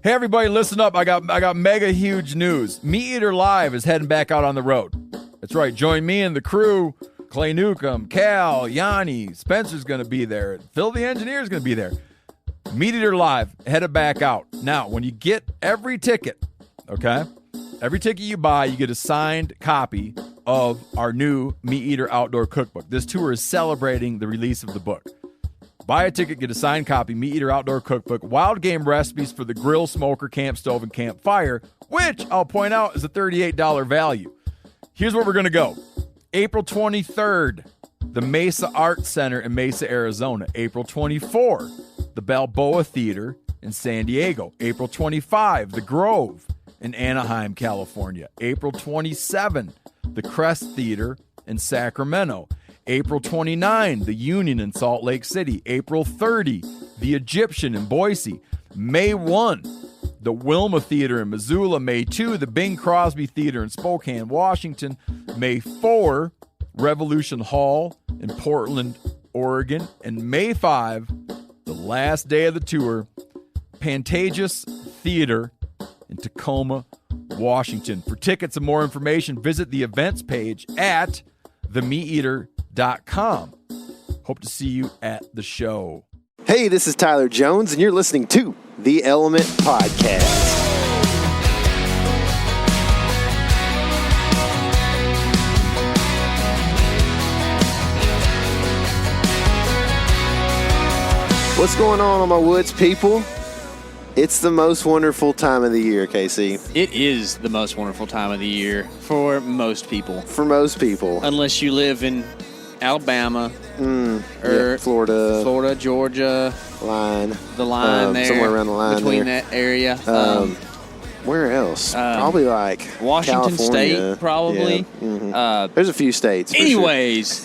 Hey everybody, listen up. I got mega huge news. Meat Eater Live is heading back out on the road. That's right. Join me and the crew. Clay Newcomb, Cal, Yanni, Spencer's going to be there. Phil the Engineer's going to be there. Meat Eater Live headed back out. Now, when you get every ticket, okay? Every ticket you buy, you get a signed copy of our new Meat Eater Outdoor Cookbook. This tour is celebrating the release of the book. Buy a ticket, get a signed copy, Meat Eater Outdoor Cookbook, wild game recipes for the grill, smoker, camp stove, and campfire, which I'll point out is a $38 value. Here's where we're going to go. April 23rd, the Mesa Arts Center in Mesa, Arizona. April 24, the Balboa Theater in San Diego. April 25, the Grove in Anaheim, California. April 27, the Crest Theater in Sacramento. April 29, the Union in Salt Lake City. April 30, the Egyptian in Boise. May 1, the Wilma Theater in Missoula. May 2, the Bing Crosby Theater in Spokane, Washington. May 4, Revolution Hall in Portland, Oregon. And May 5, the last day of the tour, Pantages Theater in Tacoma, Washington. For tickets and more information, visit the events page at themeateater.com. Hope to see you at the show. Hey, this is Tyler Jones, and you're listening to The Element Podcast. What's going on my woods people? It's the most wonderful time of the year, Casey. It is the most wonderful time of the year for most people. For most people. Unless you live in Alabama or Florida, Georgia. Line. The line there. Somewhere around the line between there. That area. Where else? Probably like Washington California. State, probably. Yeah. Mm-hmm. There's a few states. Anyways,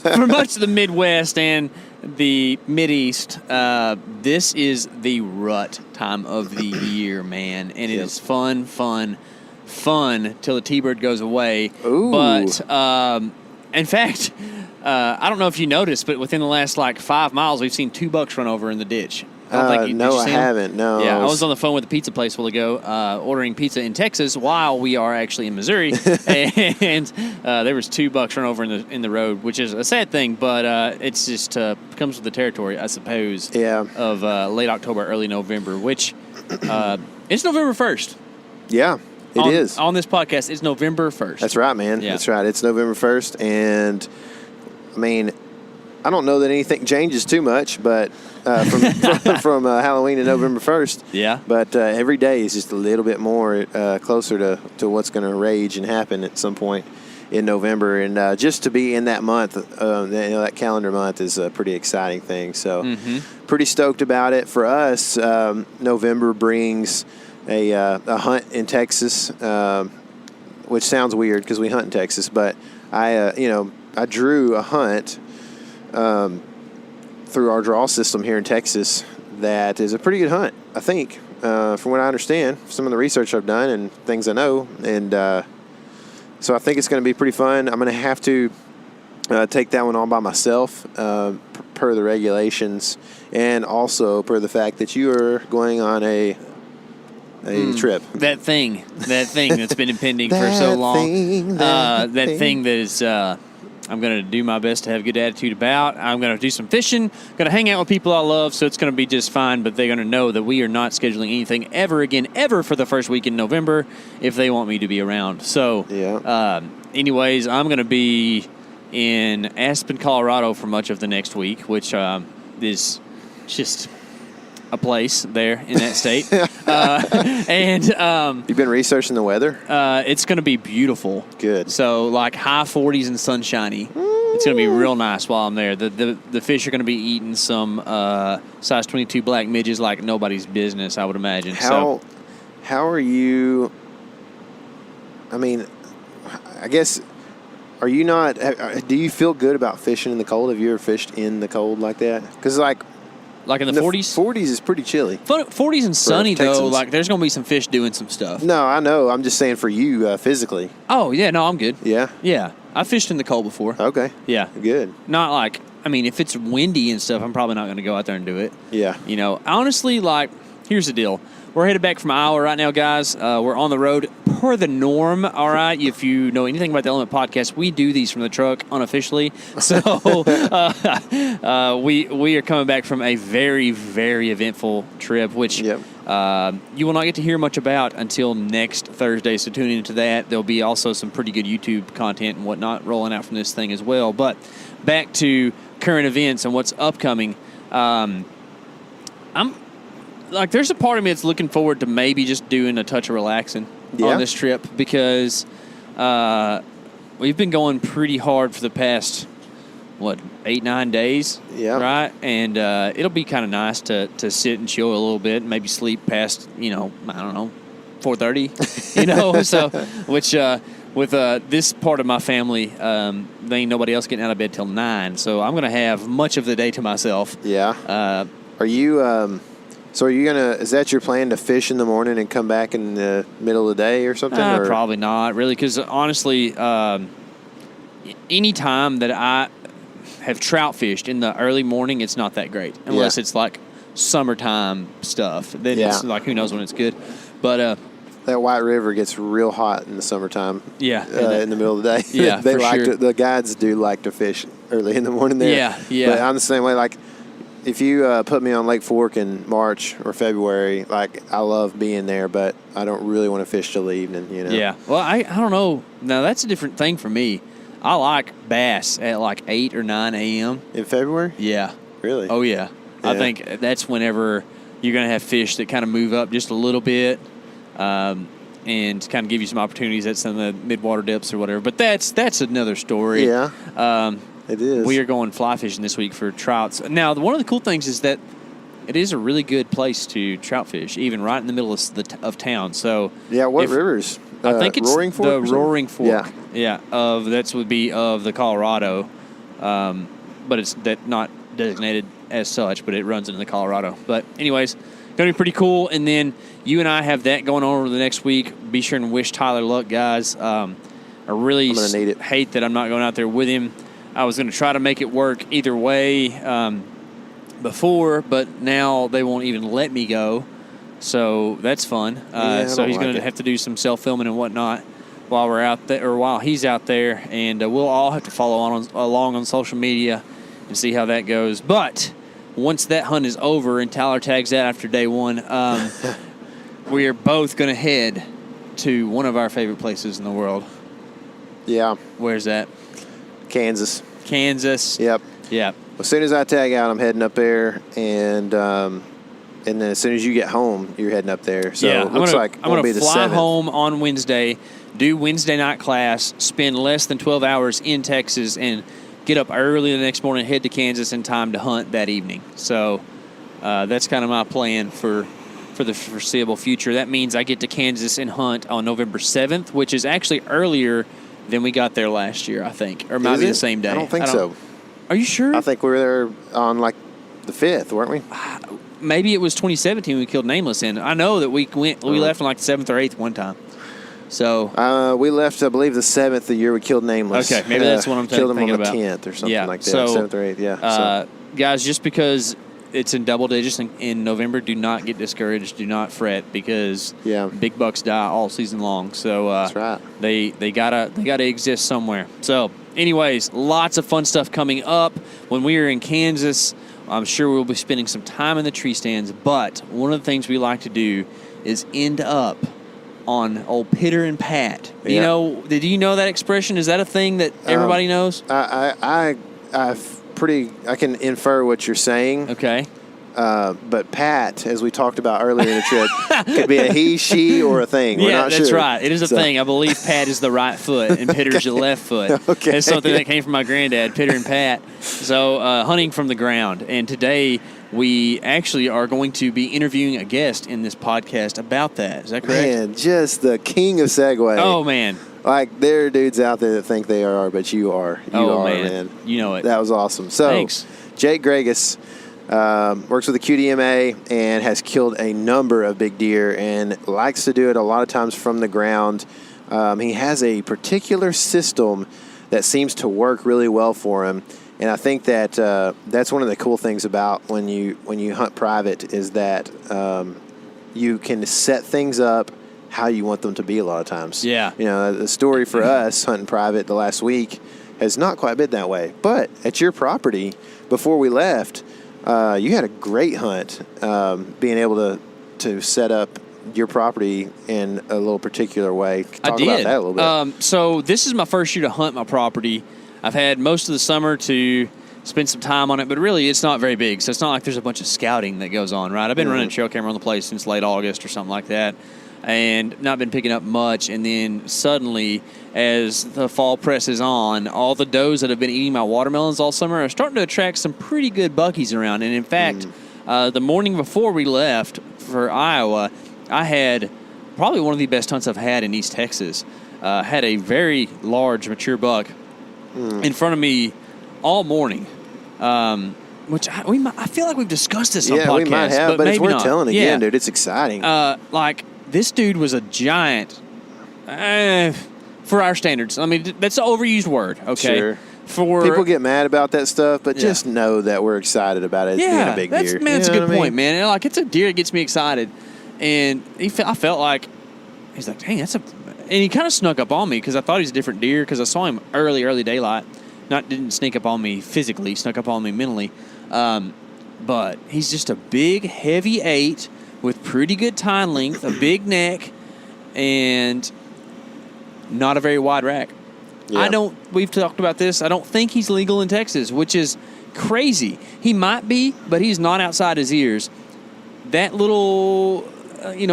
for much of the Midwest and the Mideast, this is the rut time of the year, man. And it is fun till the T-bird goes away. Ooh. But, in fact, I don't know if you noticed, but within the last, 5 miles, we've seen 2 bucks run over in the ditch. No, I haven't. No. Yeah, I was on the phone with the pizza place a while ago, ordering pizza in Texas while we are actually in Missouri, and there was 2 bucks run over in the road, which is a sad thing, but it's just comes with the territory, I suppose. Yeah. Of late October, early November, which it's November 1st. Yeah, it is. On this podcast, it's November 1st. That's right, man. Yeah. That's right. It's November 1st, and I mean, I don't know that anything changes too much, but from Halloween to November 1st. Yeah. But every day is just a little bit more closer to what's going to rage and happen at some point in November. And just to be in that month, that calendar month is a pretty exciting thing. So pretty stoked about it. For us, November brings a hunt in Texas, which sounds weird because we hunt in Texas. But I drew a hunt through our draw system here in Texas that is a pretty good hunt, I think, from what I understand, some of the research I've done and things I know. And so I think it's going to be pretty fun. I'm going to have to take that one on by myself per the regulations, and also per the fact that you are going on a trip. That thing that's been impending for so long. That thing that is... I'm going to do my best to have a good attitude about. I'm going to do some fishing, going to hang out with people I love, so it's going to be just fine, but they're going to know that we are not scheduling anything ever for the first week in November if they want me to be around. So, anyways, I'm going to be in Aspen, Colorado for much of the next week, which is just a place there in that state. You've been researching the weather? It's going to be beautiful. Good. So high 40s and sunshiny. It's going to be real nice while I'm there. The fish are going to be eating some size 22 black midges like nobody's business, I would imagine. How are you? I mean, I guess, are you not? Do you feel good about fishing in the cold? Have you ever fished in the cold like that? Because like in the 40s? 40s is pretty chilly. 40s and sunny, though. There's going to be some fish doing some stuff. No, I know. I'm just saying for you physically. Oh, yeah. No, I'm good. Yeah? Yeah. I fished in the cold before. Okay. Yeah. Good. Not if it's windy and stuff, I'm probably not going to go out there and do it. Yeah. Honestly, here's the deal. we're headed back from Iowa right now, guys. We're on the road per the norm. All right, if you know anything about the Element Podcast, we do these from the truck unofficially. So we are coming back from a very, very eventful trip, which you will not get to hear much about until next Thursday. So tune into that. There'll be also some pretty good YouTube content and whatnot rolling out from this thing as well. But back to current events and what's upcoming. There's a part of me that's looking forward to maybe just doing a touch of relaxing on this trip because we've been going pretty hard for the past, 8-9 days? Yeah. Right? And it'll be kind of nice to sit and chill a little bit, maybe sleep past, 4:30, so, which with this part of my family, there ain't nobody else getting out of bed till 9, so I'm going to have much of the day to myself. Yeah. Are you... So are you is that your plan to fish in the morning and come back in the middle of the day or something? Probably not, really, because honestly, any time that I have trout fished in the early morning, it's not that great, unless it's like summertime stuff. Then it's like, who knows when it's good. But that White River gets real hot in the summertime. Yeah. In the middle of the day. Yeah, the guides do like to fish early in the morning there. Yeah. But I'm the same way, like, if you put me on Lake Fork in March or February, like, I love being there, but I don't really want to fish till the evening, Yeah. Well, I don't know. Now, that's a different thing for me. I like bass at like 8 or 9 a.m. In February? Yeah. Really? Oh, yeah. I think that's whenever you're going to have fish that kind of move up just a little bit and kind of give you some opportunities at some of the mid-water depths or whatever. But that's another story. Yeah. It is. We are going fly fishing this week for trouts. Now, one of the cool things is that it is a really good place to trout fish, even right in the middle of town. So what rivers? I think it's Roaring Fork. The Roaring Fork. Yeah. That would be of the Colorado, but it's not designated as such. But it runs into the Colorado. But anyways, gonna be pretty cool. And then you and I have that going on over the next week. Be sure and wish Tyler luck, guys. I really hate that I'm not going out there with him. I was going to try to make it work either way before, but now they won't even let me go. So that's fun. So he's going to have to do some self-filming and whatnot while we're out there, or while he's out there, and we'll all have to follow along on social media and see how that goes. But once that hunt is over and Tyler tags that after day one, we are both going to head to one of our favorite places in the world. Yeah. Where's that? Kansas. Yep. As soon as I tag out, I'm heading up there, and then as soon as you get home, you're heading up there. So it looks like I'm going to fly 7th. home on Wednesday, do Wednesday night class, spend less than 12 hours in Texas, and get up early the next morning, head to Kansas in time to hunt that evening. So that's kind of my plan for the foreseeable future. That means I get to Kansas and hunt on November 7th, which is actually earlier than we got there last year, I think. Or it might be the same day. I don't think so. Are you sure? I think we were there on, like, the 5th, weren't we? Maybe it was 2017 we killed Nameless in. I know that we left on, like, the 7th or 8th one time. So we left, I believe, the 7th the year we killed Nameless. Okay, maybe that's what I'm thinking about. Killed him on the 10th or something like that. So, 7th or 8th, guys, just because it's in double digits in November, do not get discouraged. Do not fret, because big bucks die all season long. So that's right. They gotta exist somewhere. So, anyways, lots of fun stuff coming up. When we are in Kansas, I'm sure we'll be spending some time in the tree stands. But one of the things we like to do is end up on old Pitter and Pat. Yeah. Do you know that expression? Is that a thing that everybody knows? I can infer what you're saying. Okay. But Pat, as we talked about earlier in the trip, could be a he, she, or a thing. We're not that's sure. right. It is a thing. I believe Pat is the right foot and Pitter's the left foot. Okay. It's something that came from my granddad, Pitter and Pat. So hunting from the ground. And today we actually are going to be interviewing a guest in this podcast about that. Is that correct? Man, just the king of Segway. Oh, man. Like, there are dudes out there that think they are, but you are. You are, man. You know it. That was awesome. So, thanks. Jake Grages works with the QDMA and has killed a number of big deer and likes to do it a lot of times from the ground. He has a particular system that seems to work really well for him. And I think that that's one of the cool things about when you hunt private is that you can set things up how you want them to be a lot of times. Yeah. You know, the story for us hunting private the last week has not quite been that way. But at your property, before we left, you had a great hunt, being able to set up your property in a little particular way. Talk about that a little bit. So this is my first year to hunt my property. I've had most of the summer to spend some time on it, but really it's not very big. So it's not like there's a bunch of scouting that goes on, right? I've been running a trail camera on the place since late August or something like that, and not been picking up much. And then suddenly, as the fall presses on, all the does that have been eating my watermelons all summer are starting to attract some pretty good buckies around. And in fact, the morning before we left for Iowa, I had probably one of the best hunts I've had in East Texas. Had a very large mature buck in front of me all morning, which I feel like we've discussed this on podcasts. Yeah, we might have, but it's worth not. telling again, dude. It's exciting. Like, this dude was a giant for our standards. I mean, that's an overused word, okay? Sure. People get mad about that stuff, but just know that we're excited about it being a big deer. That's a good point, man. And like, it's a deer that gets me excited. And I felt like, he's like, dang, and he kind of snuck up on me because I thought he was a different deer because I saw him early daylight. Didn't sneak up on me physically, snuck up on me mentally. But he's just a big, heavy 8 with pretty good tine length, a big neck, and not a very wide rack. Yeah. We've talked about this, I don't think he's legal in Texas, which is crazy. He might be, but he's not outside his ears. That little,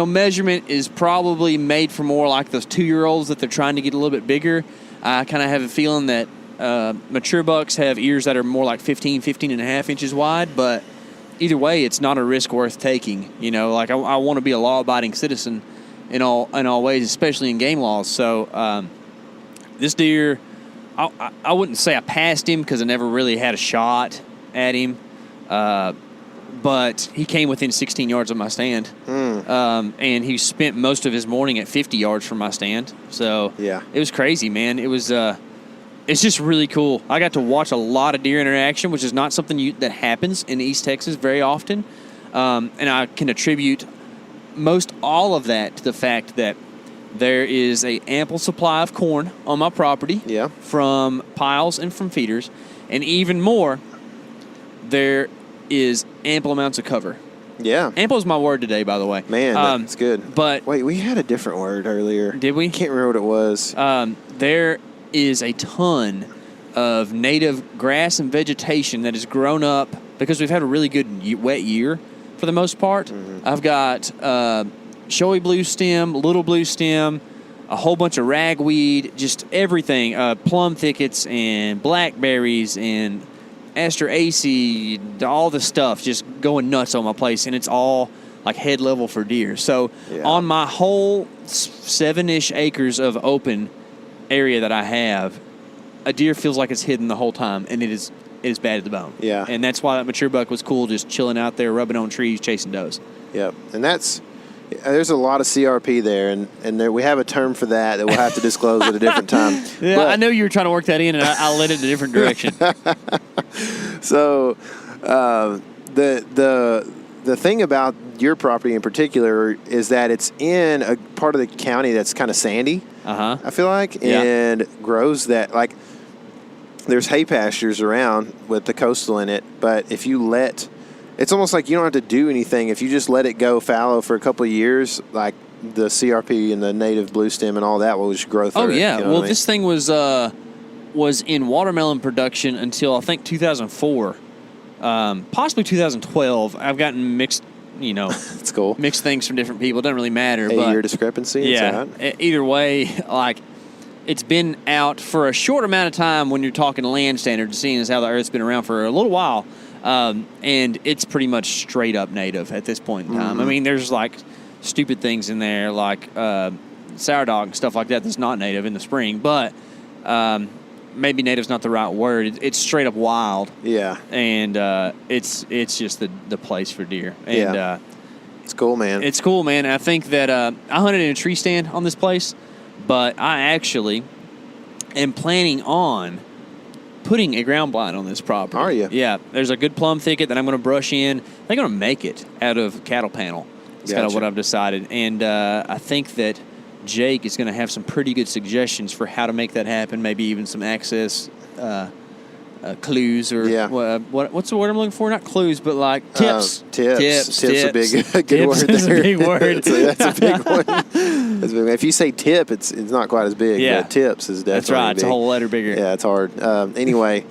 measurement is probably made for more like those 2-year-olds that they're trying to get a little bit bigger. I kind of have a feeling that mature bucks have ears that are more like 15 and a half inches wide, but either way, it's not a risk worth taking. Like I want to be a law-abiding citizen in all ways, especially in game laws. So this deer, I wouldn't say I passed him because I never really had a shot at him, but he came within 16 yards of my stand, and he spent most of his morning at 50 yards from my stand. So it was crazy, man. It was. It's just really cool. I got to watch a lot of deer interaction, which is not something that happens in East Texas very often. And I can attribute most all of that to the fact that there is an ample supply of corn on my property from piles and from feeders. And even more, there is ample amounts of cover. Yeah. Ample is my word today, by the way. Man, that's good. But wait, we had a different word earlier. Did we? Can't remember what it was. There is a ton of native grass and vegetation that has grown up because we've had a really good wet year for the most part. I've got showy blue stem, little blue stem, a whole bunch of ragweed, just everything, plum thickets and blackberries and Asteraceae, all the stuff just going nuts on my place, and it's all like head level for deer. So on my whole 7-ish acres of open area that I have, a deer feels like it's hidden the whole time, and it is bad at the bone. Yeah. And that's why that mature buck was cool, just chilling out there, rubbing on trees, chasing does. Yep. And there's a lot of CRP there, and there, we have a term for that we'll have to disclose at a different time. Yeah, but I know you were trying to work that in, and I led it in a different direction. So the thing about your property in particular is that it's in a part of the county that's kind of sandy, I feel like, and grows that, like, there's hay pastures around with the coastal in it, but if you it's almost like you don't have to do anything. If you just let it go fallow for a couple of years, like the CRP and the native blue stem and all that will just grow through it. Oh, yeah. You know what I mean? This thing was in watermelon production until, I think, 2004, possibly 2012. I've gotten mixed, That's cool. Mixed things from different people. It doesn't really matter. But year discrepancy? Yeah. Either way, like, it's been out for a short amount of time when you're talking land standards, seeing as how the Earth's been around for a little while. And it's pretty much straight up native at this point in time. I mean, there's like stupid things in there like sourdough and stuff like that that's not native in the spring, but maybe native's not the right word. It's straight up wild. Yeah. And it's just the place for deer. And it's cool, man. It's cool, man. I think that I hunted in a tree stand on this place, but I actually am planning on putting a ground blind on this property. Are you? Yeah. There's a good plum thicket that I'm going to brush in. They're going to make it out of cattle panel. That's kind of what I've decided. And I think that Jake is going to have some pretty good suggestions for how to make that happen, maybe even some access clues or what's the word I'm looking for? Not clues, but like tips. Tips. A good word. Is a big word. That's a big one. That's a big one. If you say tip, it's not quite as big. Yeah. But tips is definitely That's right. big. It's a whole letter bigger. Yeah, it's hard. Anyway,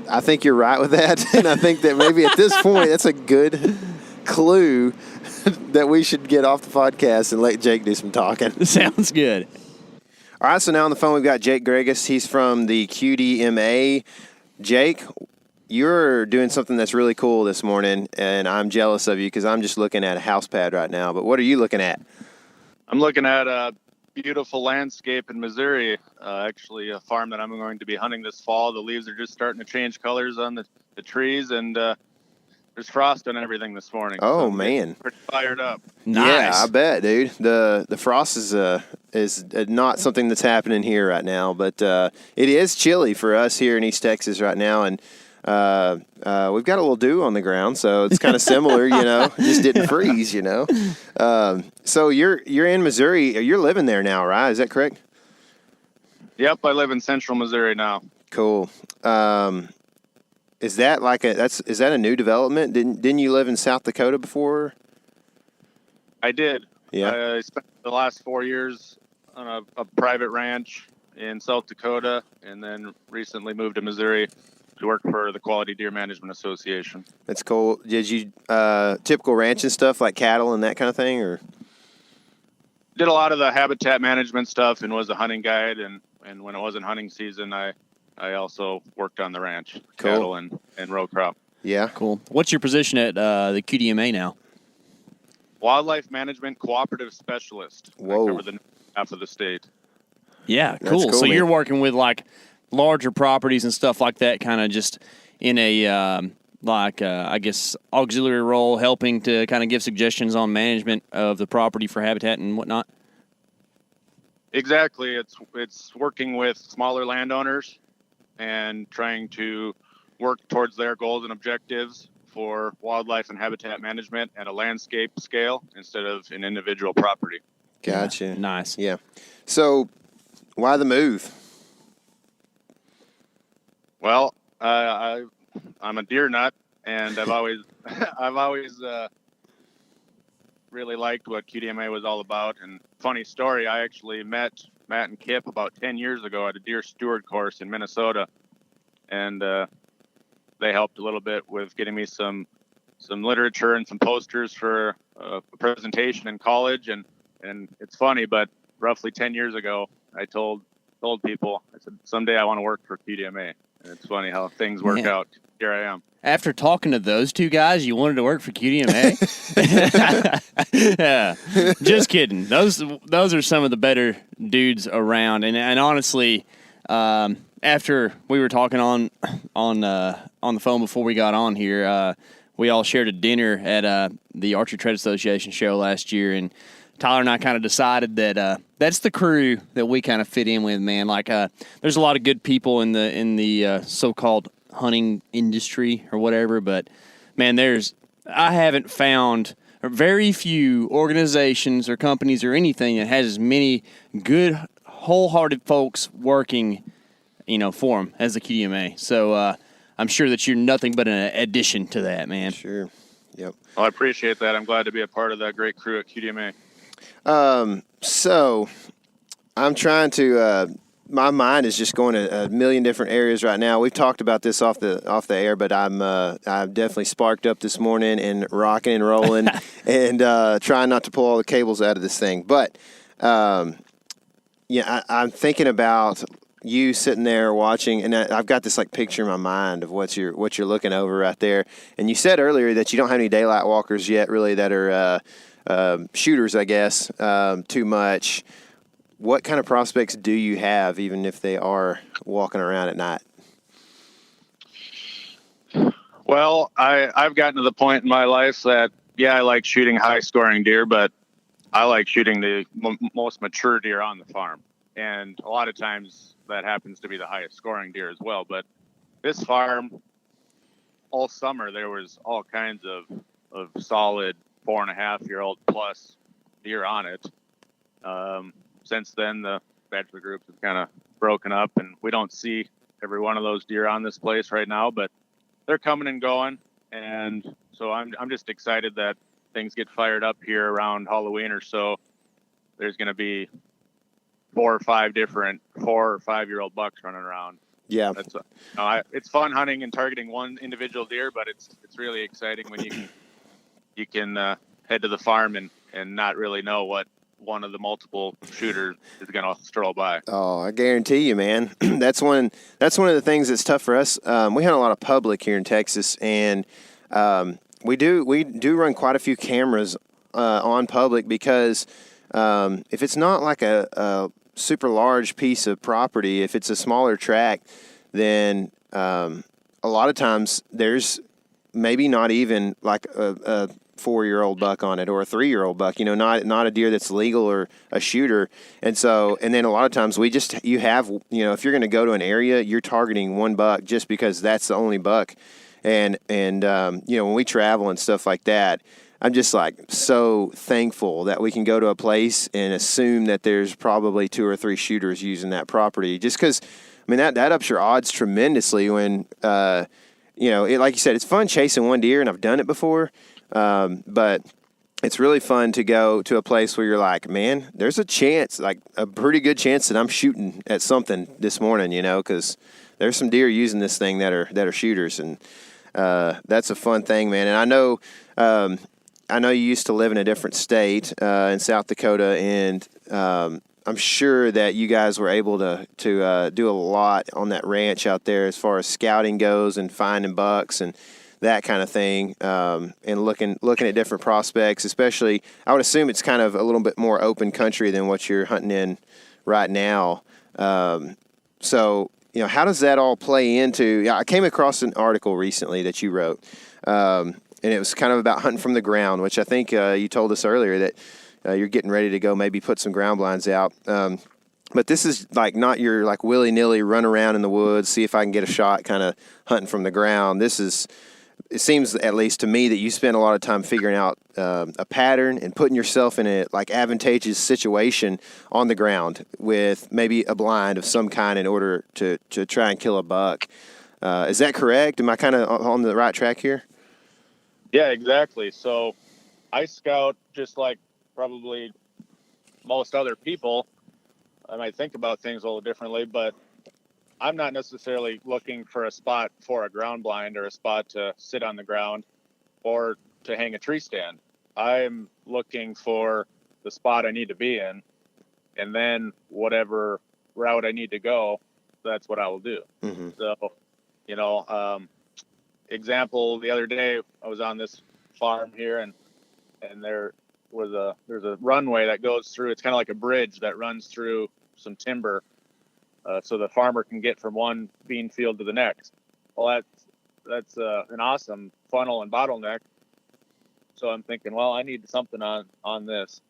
I think you're right with that, and I think that maybe at this point that's a good clue that we should get off the podcast and let Jake do some talking. Sounds good. All right, so now on the phone we've got Jake Grages. He's from the QDMA. Jake, you're doing something that's really cool this morning, and I'm jealous of you because I'm just looking at a house pad right now. But what are you looking at? I'm looking at a beautiful landscape in Missouri, actually a farm that I'm going to be hunting this fall. The leaves are just starting to change colors on the trees, and there's frost on everything this morning. Oh, so man. Pretty fired up. Nice. Yeah, I bet, dude. The frost is not something that's happening here right now, but it is chilly for us here in East Texas right now, and we've got a little dew on the ground, so it's kind of similar, just didn't freeze, So you're in Missouri. You're living there now, right? Is that correct? Yep, I live in central Missouri now. Cool. Is that is that a new development? Didn't you live in South Dakota before? I did. Yeah. I spent the last 4 years on a private ranch in South Dakota, and then recently moved to Missouri to work for the Quality Deer Management Association. That's cool. Did you typical ranching stuff like cattle and that kind of thing, or? Did a lot of the habitat management stuff and was a hunting guide, and when it wasn't hunting season, I also worked on the ranch, cattle and row crop. Yeah. Cool. What's your position at the QDMA now? Wildlife Management Cooperative Specialist. Whoa. I cover the half of the state. Yeah, That's cool. So man. you're working with like larger properties and stuff like that, kind of just in a I guess auxiliary role, helping to kind of give suggestions on management of the property for habitat and whatnot. Exactly. It's working with smaller landowners and trying to work towards their goals and objectives for wildlife and habitat management at a landscape scale instead of an individual property. Gotcha. Yeah. Nice. Yeah. So why the move? Well, I'm a deer nut, and I've always really liked what QDMA was all about. And funny story, I actually met Matt and Kip about 10 years ago at a deer steward course in Minnesota, and they helped a little bit with getting me some literature and some posters for a presentation in college. And it's funny, but roughly 10 years ago, I told people, I said, someday I want to work for QDMA. And it's funny how things work out. Here I am. After talking to those two guys, you wanted to work for QDMA? Yeah, just kidding. Those are some of the better dudes around. And honestly, after we were talking on the phone before we got on here, we all shared a dinner at the Archery Trade Association show last year, and Tyler and I kind of decided that that's the crew that we kind of fit in with, man. Like, there's a lot of good people in the so-called hunting industry or whatever, but man, I haven't found very few organizations or companies or anything that has as many good, wholehearted folks working, for them as the QDMA. So I'm sure that you're nothing but an addition to that, man. Sure. Yep. Well, I appreciate that. I'm glad to be a part of that great crew at QDMA. So I'm trying to, my mind is just going to a million different areas right now. We've talked about this off the air, but I've definitely sparked up this morning and rocking and rolling and, trying not to pull all the cables out of this thing. But, I'm thinking about you sitting there watching, and I've got this like picture in my mind of what you're looking over right there. And you said earlier that you don't have any daylight walkers yet, really, that are, shooters, I guess, too much. What kind of prospects do you have, even if they are walking around at night? Well, I've gotten to the point in my life that, I like shooting high-scoring deer, but I like shooting the most mature deer on the farm. And a lot of times that happens to be the highest-scoring deer as well. But this farm, all summer, there was all kinds of solid 4.5-year-old plus deer on it. Since then, the bachelor groups have kind of broken up, and we don't see every one of those deer on this place right now, but they're coming and going. And so I'm just excited that things get fired up here around Halloween or so. There's going to be 4 or 5-year-old bucks running around. Yeah. It's fun hunting and targeting one individual deer, but it's really exciting when you can head to the farm and not really know what one of the multiple shooters is going to stroll by. Oh, I guarantee you, man. That's one of the things that's tough for us. We hunt a lot of public here in Texas, and we do run quite a few cameras on public because if it's not like a super large piece of property, if it's a smaller tract, then a lot of times there's maybe not even like a 4-year-old buck on it or a 3-year-old buck, not a deer that's legal or a shooter. And then a lot of times if you're going to go to an area, you're targeting one buck just because that's the only buck. And when we travel and stuff like that, I'm just like so thankful that we can go to a place and assume that there's probably 2 or 3 shooters using that property, just because, that ups your odds tremendously when, like you said, it's fun chasing one deer, and I've done it before. But it's really fun to go to a place where you're like, man, there's a chance, like a pretty good chance that I'm shooting at something this morning, because there's some deer using this thing that are shooters. And, that's a fun thing, man. And I know you used to live in a different state, in South Dakota, and, I'm sure that you guys were able to do a lot on that ranch out there as far as scouting goes and finding bucks and that kind of thing, and looking at different prospects. Especially, I would assume it's kind of a little bit more open country than what you're hunting in right now. So, how does that all play into? Yeah, I came across an article recently that you wrote, and it was kind of about hunting from the ground, which I think you told us earlier that you're getting ready to go maybe put some ground blinds out. But this is like not your like willy-nilly run around in the woods, see if I can get a shot kind of hunting from the ground. It seems, at least to me, that you spend a lot of time figuring out a pattern and putting yourself in a like advantageous situation on the ground with maybe a blind of some kind in order to try and kill a buck. Is that correct? Am I kind of on the right track here? Yeah, exactly. So I scout just like probably most other people. I might think about things a little differently, but I'm not necessarily looking for a spot for a ground blind or a spot to sit on the ground or to hang a tree stand. I'm looking for the spot I need to be in, and then whatever route I need to go, that's what I will do. Mm-hmm. So, example, the other day I was on this farm here, and there's a runway that goes through. It's kind of like a bridge that runs through some timber. So the farmer can get from one bean field to the next. Well, that's an awesome funnel and bottleneck. So I'm thinking, well, I need something on this.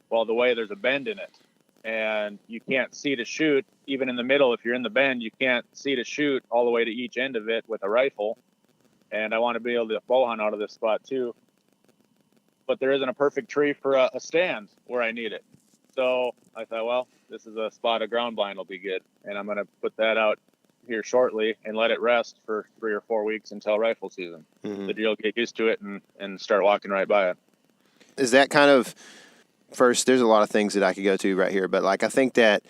Well, the way there's a bend in it, and you can't see to shoot. Even in the middle, if you're in the bend, you can't see to shoot all the way to each end of it with a rifle. And I want to be able to bow hunt out of this spot too. But there isn't a perfect tree for a stand where I need it. So I thought, well, this is a spot a ground blind will be good. And I'm going to put that out here shortly and let it rest for 3 or 4 weeks until rifle season. Mm-hmm. The deer will get used to it and start walking right by it. Is that kind of, first, there's a lot of things that I could go to right here, but like I think that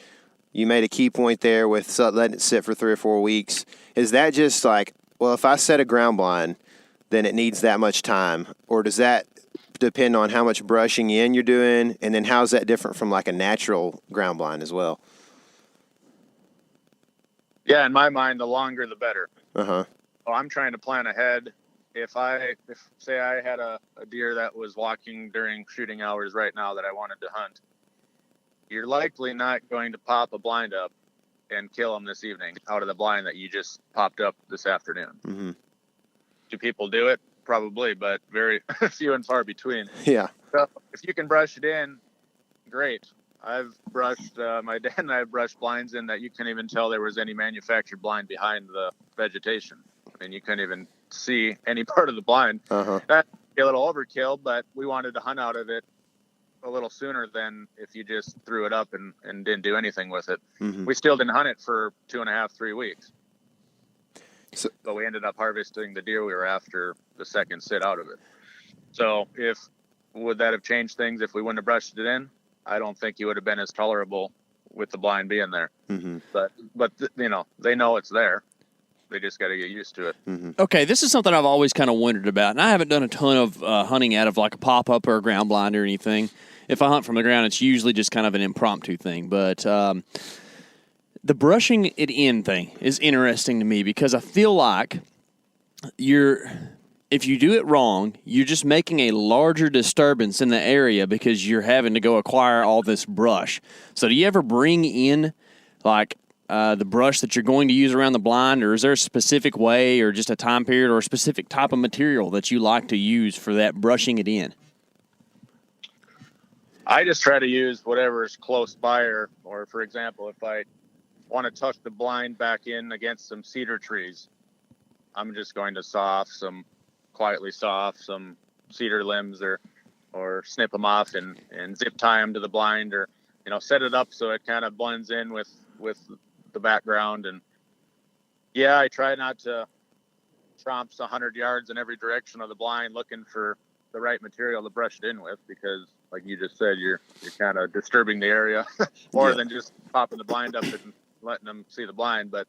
you made a key point there with letting it sit for 3 or 4 weeks. Is that just like, well, if I set a ground blind, then it needs that much time? Or does that depend on how much brushing in you're doing, and then how is that different from like a natural ground blind as well? Yeah, in my mind, the longer the better. Uh-huh. So I'm trying to plan ahead. If say I had a deer that was walking during shooting hours right now that I wanted to hunt, you're likely not going to pop a blind up and kill him this evening out of the blind that you just popped up this afternoon. Mm-hmm. Do people do it? Probably, but very few and far between. Yeah. So if you can brush it in, great. I've brushed, my dad and I have brushed blinds in that you couldn't even tell there was any manufactured blind behind the vegetation. I mean, you couldn't even see any part of the blind. Uh-huh. be a little overkill, but we wanted to hunt out of it a little sooner than if you just threw it up and didn't do anything with it. Mm-hmm. We still didn't hunt it for 2.5, 3 weeks. So, But we ended up harvesting the deer we were after the second sit out of it. So would that have changed things if we wouldn't have brushed it in? I don't think he would have been as tolerable with the blind being there. mm-hmm. But they know it's there. They just got to get used to it. Mm-hmm. Okay, this is something I've always kind of wondered about, and I haven't done a ton of hunting out of like a pop-up or a ground blind or anything. If I hunt from the ground, it's usually just kind of an impromptu thing. But the brushing it in thing is interesting to me because I feel like if you do it wrong, you're just making a larger disturbance in the area because you're having to go acquire all this brush. So do you ever bring in like the brush that you're going to use around the blind, or is there a specific way or just a time period or a specific type of material that you like to use for that brushing it in? I just try to use whatever's close by, or for example, if I want to tuck the blind back in against some cedar trees, I'm just going to quietly saw off some cedar limbs or snip them off and zip tie them to the blind, or set it up so it kind of blends in with the background. And yeah, I try not to tromps 100 yards in every direction of the blind looking for the right material to brush it in with, because like you just said, you're kind of disturbing the area more than just popping the blind up and letting them see the blind. But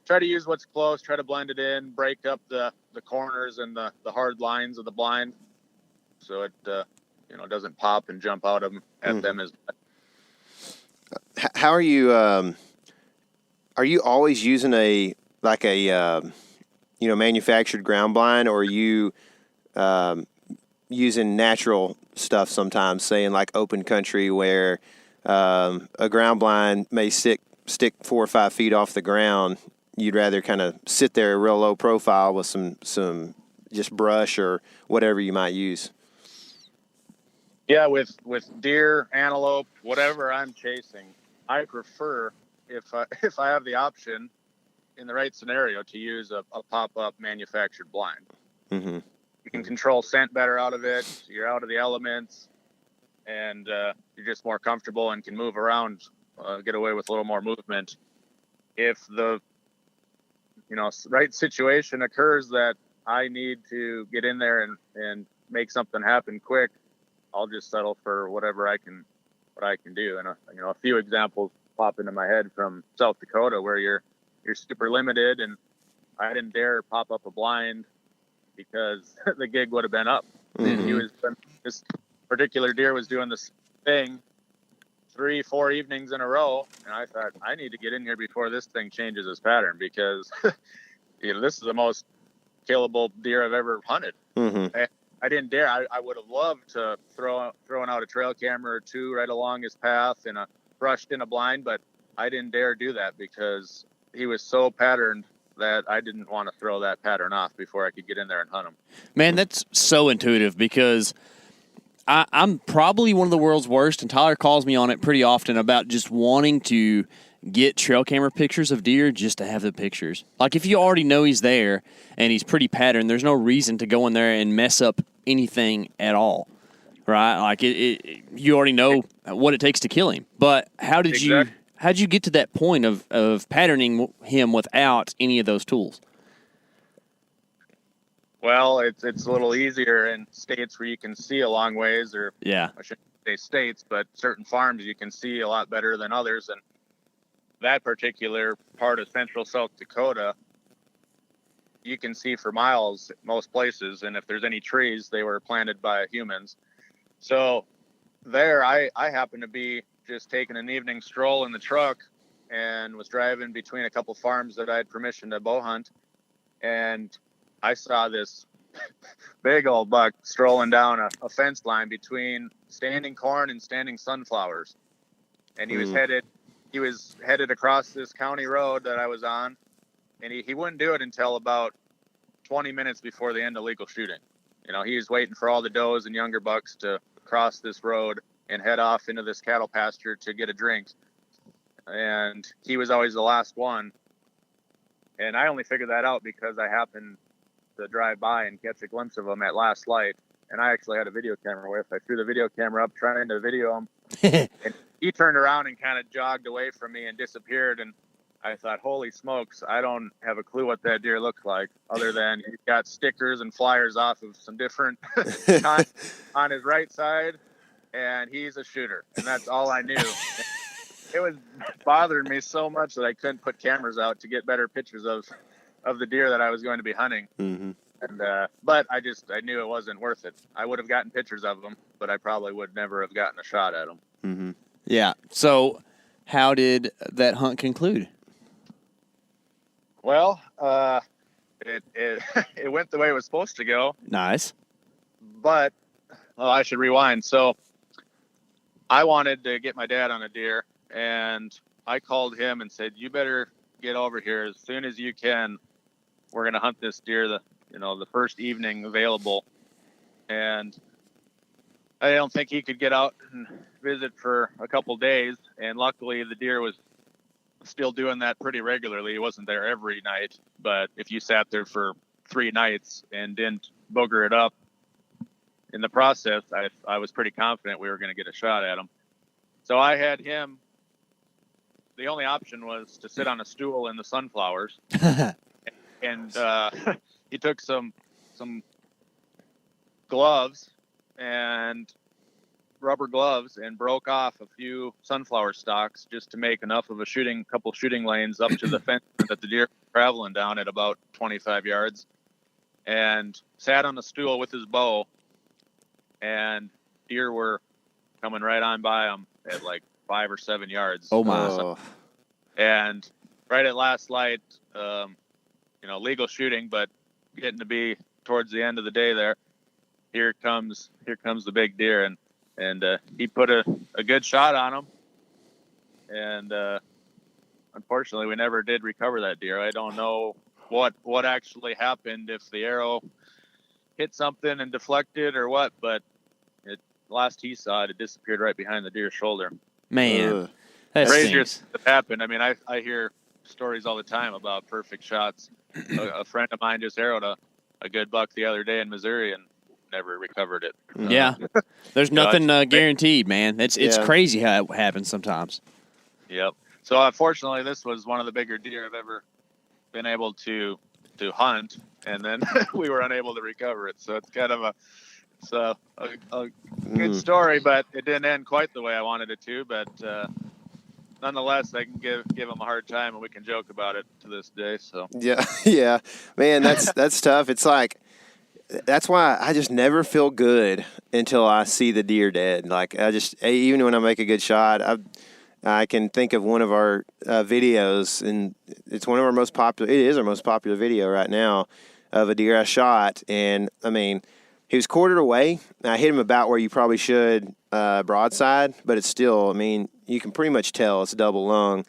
try to use what's close, try to blend it in, break up the corners and the hard lines of the blind so it doesn't pop and jump out at them as How are you always using a manufactured ground blind, or are you using natural stuff sometimes, saying like open country where a ground blind may stick 4 or 5 feet off the ground? You'd rather kind of sit there real low profile with some just brush or whatever you might use. Yeah, with deer, antelope, whatever I'm chasing, I prefer, if I have the option in the right scenario, to use a pop-up manufactured blind. Mm-hmm. You can control scent better out of it. You're out of the elements, and you're just more comfortable and can move around, get away with a little more movement. If the right situation occurs that I need to get in there and make something happen quick, I'll just settle for what I can do. And a few examples pop into my head from South Dakota where you're super limited, and I didn't dare pop up a blind because the gig would have been up. Mm-hmm. This particular deer was doing this thing 3-4 evenings in a row, and I thought, I need to get in here before this thing changes its pattern, because this is the most killable deer I've ever hunted. Mm-hmm. I didn't dare. I would have loved to throwing out a trail camera or two right along his path and brushed in a blind, but I didn't dare do that because he was so patterned that I didn't want to throw that pattern off before I could get in there and hunt him. Man, that's so intuitive, because I'm probably one of the world's worst, and Tyler calls me on it pretty often about just wanting to get trail camera pictures of deer just to have the pictures. Like, if you already know he's there and he's pretty patterned, there's no reason to go in there and mess up anything at all, right? Like, you already know what it takes to kill him. But how'd you get to that point of patterning him without any of those tools? Well, it's a little easier in states where you can see a long ways, or Yeah. I shouldn't say states, but certain farms you can see a lot better than others. And that particular part of central South Dakota, you can see for miles most places. And if there's any trees, they were planted by humans. So there, I happened to be just taking an evening stroll in the truck and was driving between a couple farms that I had permission to bow hunt. And I saw this big old buck strolling down a fence line between standing corn and standing sunflowers. And he was headed across this county road that I was on, and he wouldn't do it until about 20 minutes before the end of legal shooting. He was waiting for all the does and younger bucks to cross this road and head off into this cattle pasture to get a drink. And he was always the last one. And I only figured that out because I happened to drive by and catch a glimpse of him at last light. and I actually had a video camera with. I threw the video camera up trying to video him, and he turned around and kind of jogged away from me and disappeared. And I thought, holy smokes, I don't have a clue what that deer looks like, other than he's got stickers and flyers off of some different kinds on his right side, and he's a shooter, and that's all I knew. It was bothering me so much that I couldn't put cameras out to get better pictures of the deer that I was going to be hunting. Mm-hmm. And but I knew it wasn't worth it. I would have gotten pictures of them, but I probably would never have gotten a shot at them. Mm-hmm. Yeah. So how did that hunt conclude? Well, it it went the way it was supposed to go. Nice. But I should rewind. So I wanted to get my dad on a deer, and I called him and said, "You better get over here as soon as you can. We're going to hunt this deer the first evening available." And I don't think he could get out and visit for a couple days. And luckily the deer was still doing that pretty regularly. He wasn't there every night, but if you sat there for 3 nights and didn't booger it up in the process, I was pretty confident we were going to get a shot at him. So I had him. The only option was to sit on a stool in the sunflowers. And he took some gloves and rubber gloves and broke off a few sunflower stalks just to make enough of a couple shooting lanes up to the fence that the deer were traveling down at about 25 yards, and sat on a stool with his bow, and deer were coming right on by him at like 5 or 7 yards. Oh my. And right at last light, legal shooting, but getting to be towards the end of the day there, here comes the big deer, and he put a good shot on him, and unfortunately we never did recover that deer. I don't know what actually happened, if the arrow hit something and deflected or what, but last he saw it disappeared right behind the deer's shoulder. Man, that's crazier stuff happened. I mean, I hear stories all the time about perfect shots. A friend of mine just arrowed a good buck the other day in Missouri and never recovered it. Yeah. There's nothing guaranteed, man. It's crazy how it happens sometimes. Yep. So unfortunately, this was one of the bigger deer I've ever been able to hunt, and then we were unable to recover it. So it's kind of a good story, but it didn't end quite the way I wanted it to. But nonetheless, I can give him a hard time, and we can joke about it to this day. So yeah, man, that's tough. It's like, that's why I just never feel good until I see the deer dead. Like, even when I make a good shot, I can think of one of our videos, and it's one of our most popular. It is our most popular video right now of a deer I shot, and I mean, he was quartered away. I hit him about where you probably should broadside, but it's still, I mean, you can pretty much tell it's double lung.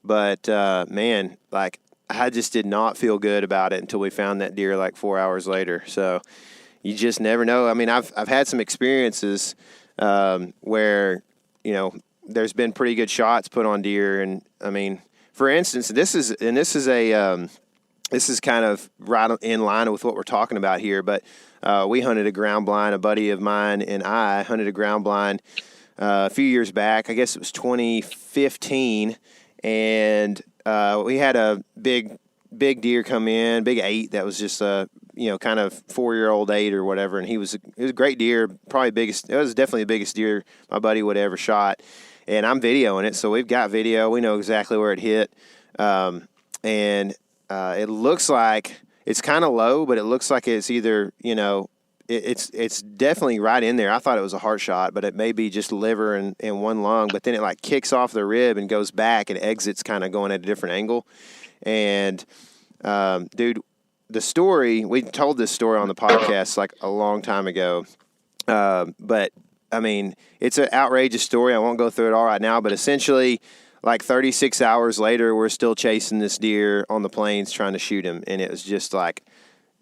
But man, like, I just did not feel good about it until we found that deer like 4 hours later. So you just never know. I mean, I've had some experiences where, there's been pretty good shots put on deer, and I mean, for instance, this is kind of right in line with what we're talking about here. But we hunted a ground blind. A buddy of mine and I hunted a ground blind a few years back. I guess it was 2015, and we had a big deer come in, big 8 that was just kind of 4-year-old 8 or whatever, and it was a great deer, probably biggest. It was definitely the biggest deer my buddy would ever shot, and I'm videoing it, so we've got video. We know exactly where it hit, and it looks like it's kind of low, but it looks like it's either it's definitely right in there. I thought it was a heart shot, but it may be just liver and one lung. But then it like kicks off the rib and goes back and exits kind of going at a different angle. And dude, the story, we told this story on the podcast like a long time ago. But I mean, it's an outrageous story. I won't go through it all right now, but essentially, like 36 hours later, we're still chasing this deer on the plains trying to shoot him. And it was just like,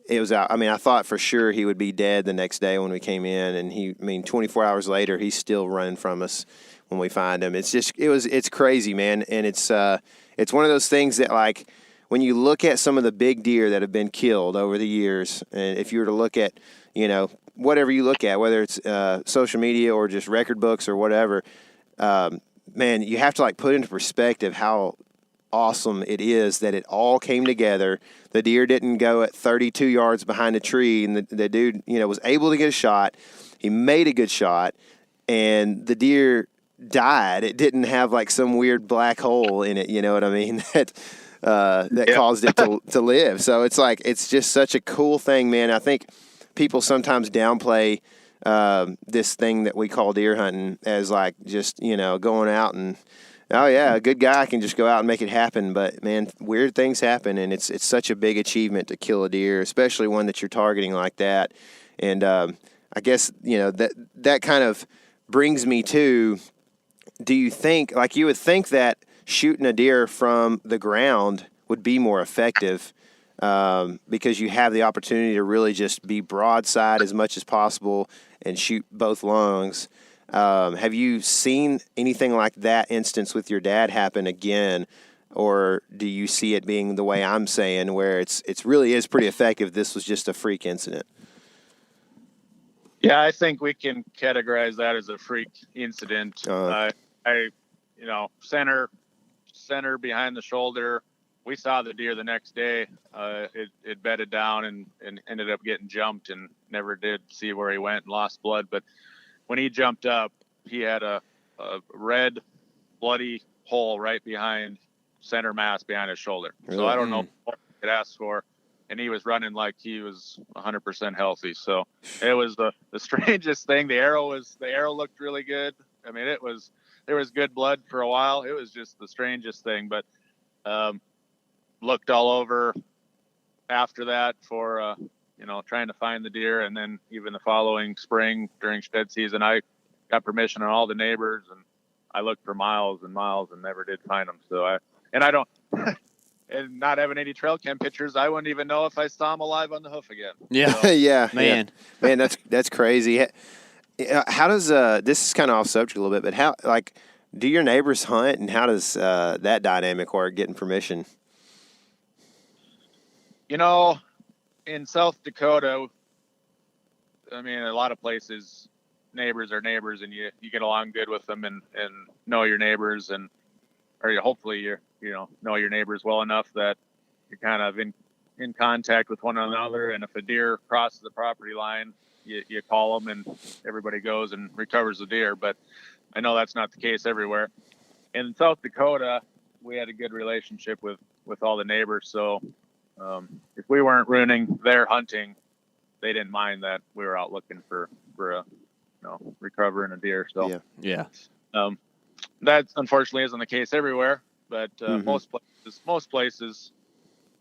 it was out. I mean, I thought for sure he would be dead the next day when we came in, and 24 hours later, he's still running from us when we find him. It's just, it's crazy, man. And it's one of those things that, like, when you look at some of the big deer that have been killed over the years, and if you were to look at, whatever you look at, whether it's social media or just record books or whatever, man, you have to like put into perspective how awesome it is that it all came together. The deer didn't go at 32 yards behind a tree, and the dude, was able to get a shot. He made a good shot, and the deer died. It didn't have like some weird black hole in it, you know what I mean? That caused it to live. So it's like, it's just such a cool thing, man. I think people sometimes downplay this thing that we call deer hunting as like just, going out and, oh yeah, a good guy can just go out and make it happen. But man, weird things happen, and it's such a big achievement to kill a deer, especially one that you're targeting like that. And I guess, that kind of brings me to, do you think, like you would think that shooting a deer from the ground would be more effective because you have the opportunity to really just be broadside as much as possible and shoot both lungs. Have you seen anything like that instance with your dad happen again, or do you see it being the way I'm saying, where it's really is pretty effective? This was just a freak incident. Yeah, I think we can categorize that as a freak incident. Center behind the shoulder. We saw the deer the next day. It bedded down and ended up getting jumped, and never did see where he went and lost blood. But when he jumped up, he had a red, bloody hole right behind center mass behind his shoulder. Really? So I don't know what he could ask for. And he was running like he was 100% healthy. So it was the strangest thing. The arrow looked really good. I mean, there was good blood for a while. It was just the strangest thing, but looked all over after that for trying to find the deer. And then even the following spring during shed season, I got permission on all the neighbors, and I looked for miles and miles and never did find them. So I don't and not having any trail cam pictures, I wouldn't even know if I saw him alive on the hoof again. Yeah. So, yeah, man, that's crazy. How does this is kind of off subject a little bit, but how, like, do your neighbors hunt, and how does that dynamic work, getting permission? In South Dakota, I mean, a lot of places, neighbors are neighbors, and you get along good with them and know your neighbors, hopefully you know your neighbors well enough that you're kind of in contact with one another. And if a deer crosses the property line, you call them, and everybody goes and recovers the deer. But I know that's not the case everywhere. In South Dakota, we had a good relationship with all the neighbors. So if we weren't ruining their hunting, they didn't mind that we were out looking for recovering a deer. So yeah. That unfortunately isn't the case everywhere, but most places,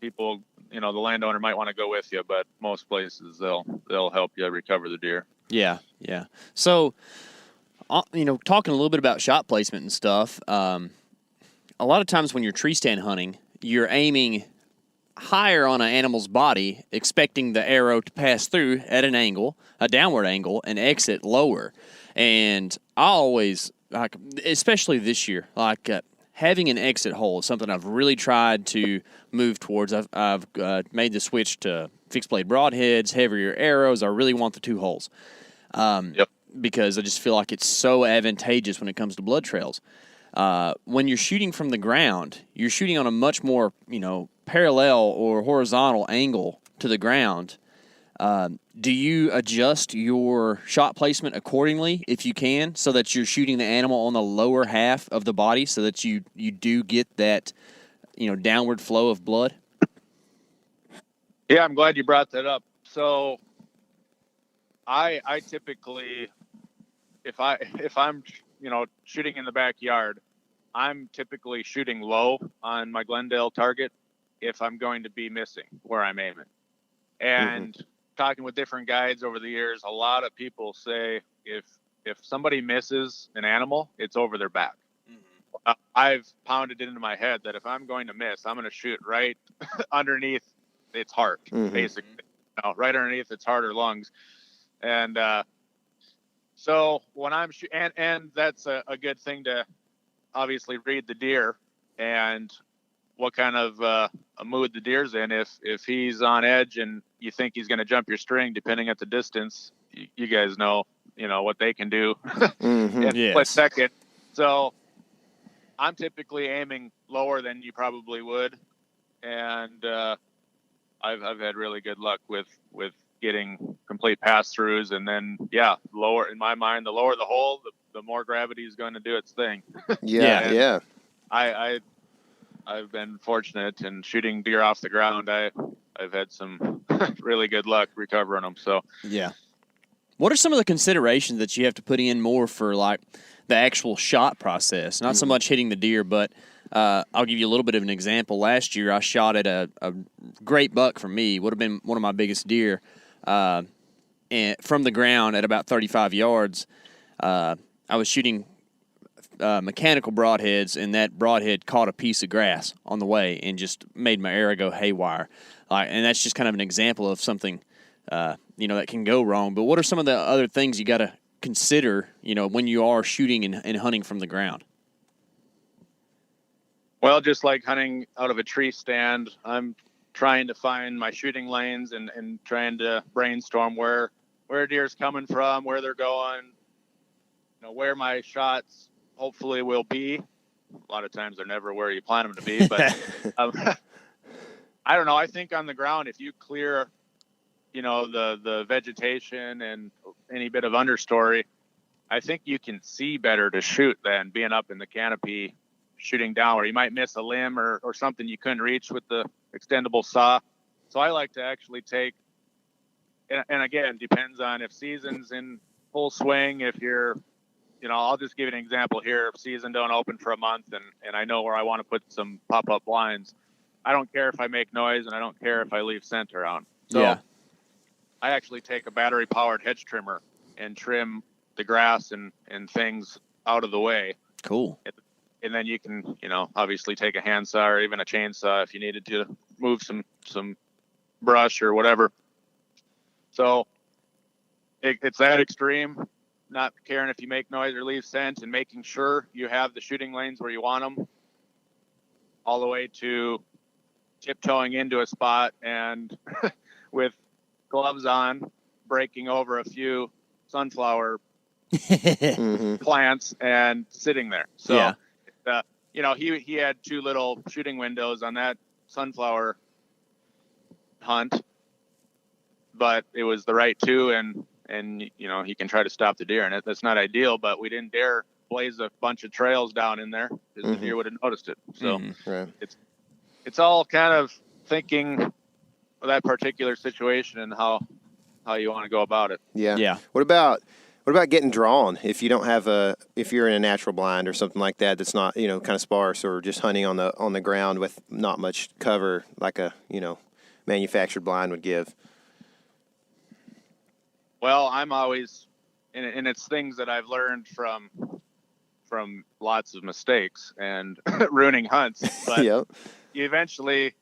people, the landowner might want to go with you, but most places they'll help you recover the deer. Yeah. So, talking a little bit about shot placement and stuff. A lot of times when you're tree stand hunting, you're aiming higher on an animal's body, expecting the arrow to pass through at an angle, a downward angle, and exit lower. And I always, especially this year, having an exit hole is something I've really tried to move towards. I've made the switch to fixed blade broadheads, heavier arrows. I really want the 2 holes because I just feel like it's so advantageous when it comes to blood trails. When you're shooting from the ground, you're shooting on a much more, parallel or horizontal angle to the ground. Do you adjust your shot placement accordingly, if you can, so that you're shooting the animal on the lower half of the body so that you do get that, downward flow of blood? Yeah, I'm glad you brought that up. So I typically, if I'm, shooting in the backyard, I'm typically shooting low on my Glendale target if I'm going to be missing where I'm aiming. And talking with different guides over the years, a lot of people say if somebody misses an animal, it's over their back. I've pounded it into my head that if I'm going to miss, I'm going to shoot right underneath its heart, basically, right underneath its heart or lungs. And so when I'm and that's a good thing to obviously read the deer. And what kind of a mood the deer's in. If he's on edge and you think he's going to jump your string, depending at the distance, you guys know what they can do in a split second. So I'm typically aiming lower than you probably would, and I've had really good luck with getting complete pass-throughs, and then lower, in my mind, the lower the hole, the more gravity is going to do its thing. Yeah. I've been fortunate in shooting deer off the ground. I've had some really good luck recovering them. So what are some of the considerations that you have to put in more for like the actual shot process? Not so much hitting the deer, but I'll give you a little bit of an example. Last year, I shot at a great buck for me. Would have been one of my biggest deer, and from the ground at about 35 yards. I was shooting mechanical broadheads, and that broadhead caught a piece of grass on the way and just made my arrow go haywire. And that's just kind of an example of something that can go wrong. But what are some of the other things you got to consider when you are shooting and hunting from the ground? Well, just like hunting out of a tree stand, I'm trying to find my shooting lanes and trying to brainstorm where a deer's coming from, where they're going, where my shots hopefully will be. A lot of times they're never where you plan them to be, but I don't know. I think on the ground, if you clear, the vegetation and any bit of understory, I think you can see better to shoot than being up in the canopy shooting down, where you might miss a limb or something you couldn't reach with the extendable saw. So I like to actually take, and again, depends on if season's in full swing. If you're, I'll just give you an example here. If season don't open for a month and I know where I want to put some pop-up blinds, I don't care if I make noise and I don't care if I leave scent around. So I actually take a battery-powered hedge trimmer and trim the grass and things out of the way. Cool. And then you can, obviously take a handsaw or even a chainsaw if you needed to move some brush or whatever. So it's that extreme, not caring if you make noise or leave scent, and making sure you have the shooting lanes where you want them, all the way to tiptoeing into a spot and with gloves on, breaking over a few sunflower plants and sitting there. So, he had two little shooting windows on that sunflower hunt, but it was the right two, and he can try to stop the deer in it. That's not ideal, but we didn't dare blaze a bunch of trails down in there because the deer would have noticed it. So it's all kind of thinking of that particular situation and how you want to go about it. Yeah. What about getting drawn if you don't have if you're in a natural blind or something like that that's not kind of sparse, or just hunting on the ground with not much cover like a manufactured blind would give? Well, I'm always, and it's things that I've learned from lots of mistakes and ruining hunts. But you eventually,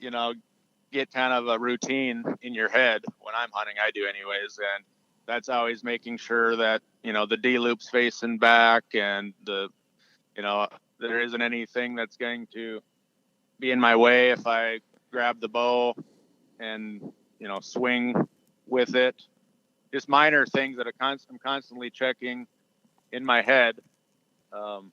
get kind of a routine in your head when I'm hunting. I do anyways, and that's always making sure that the D loop's facing back, and there isn't anything that's going to be in my way if I grab the bow and swing with it. Just minor things that I'm constantly checking in my head, and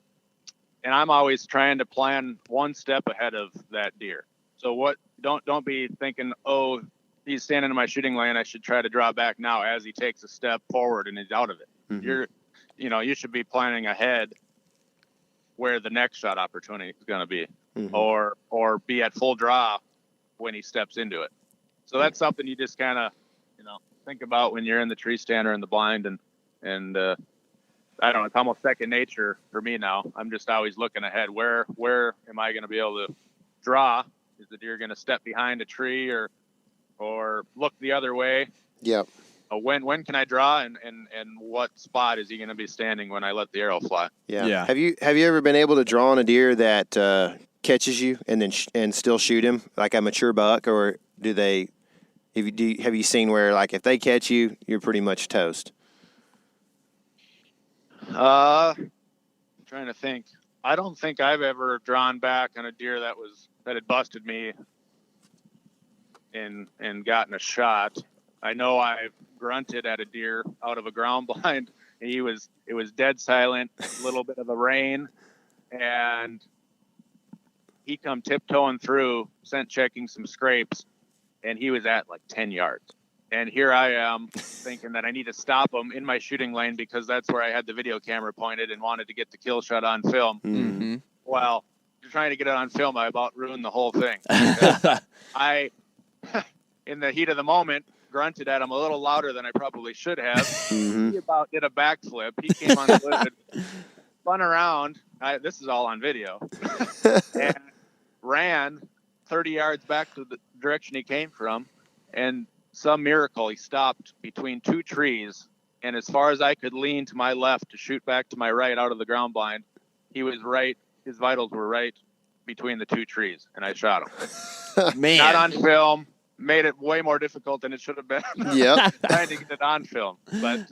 I'm always trying to plan one step ahead of that deer. So don't be thinking, oh, he's standing in my shooting lane, I should try to draw back now as he takes a step forward and he's out of it. You should be planning ahead where the next shot opportunity is going to be, or be at full draw when he steps into it. So that's something you just kind of think about when you're in the tree stand or in the blind, and I don't know, it's almost second nature for me now. I'm just always looking ahead. Where am I going to be able to draw? Is the deer going to step behind a tree or look the other way? Yeah. When can I draw, and what spot is he going to be standing when I let the arrow fly? Yeah. Have you ever been able to draw on a deer that catches you and then and still shoot him like a mature buck, or do they? Have you seen where, like, if they catch you, you're pretty much toast? I'm trying to think. I don't think I've ever drawn back on a deer that had busted me and gotten a shot. I know I've grunted at a deer out of a ground blind. It was dead silent, a little bit of a rain, and he come tiptoeing through, scent checking some scrapes, and he was at like 10 yards. And here I am thinking that I need to stop him in my shooting lane because that's where I had the video camera pointed and wanted to get the kill shot on film. Mm-hmm. Well, trying to get it on film, I about ruined the whole thing. I, in the heat of the moment, grunted at him a little louder than I probably should have. He about did a backflip. He came unglued, spun around. This is all on video. And ran 30 yards back to the direction he came from. And some miracle, he stopped between two trees. And as far as I could lean to my left to shoot back to my right out of the ground blind, he was right. His vitals were right between the two trees, and I shot him. Man. Not on film. Made it way more difficult than it should have been. Yep. Trying to get it on film. But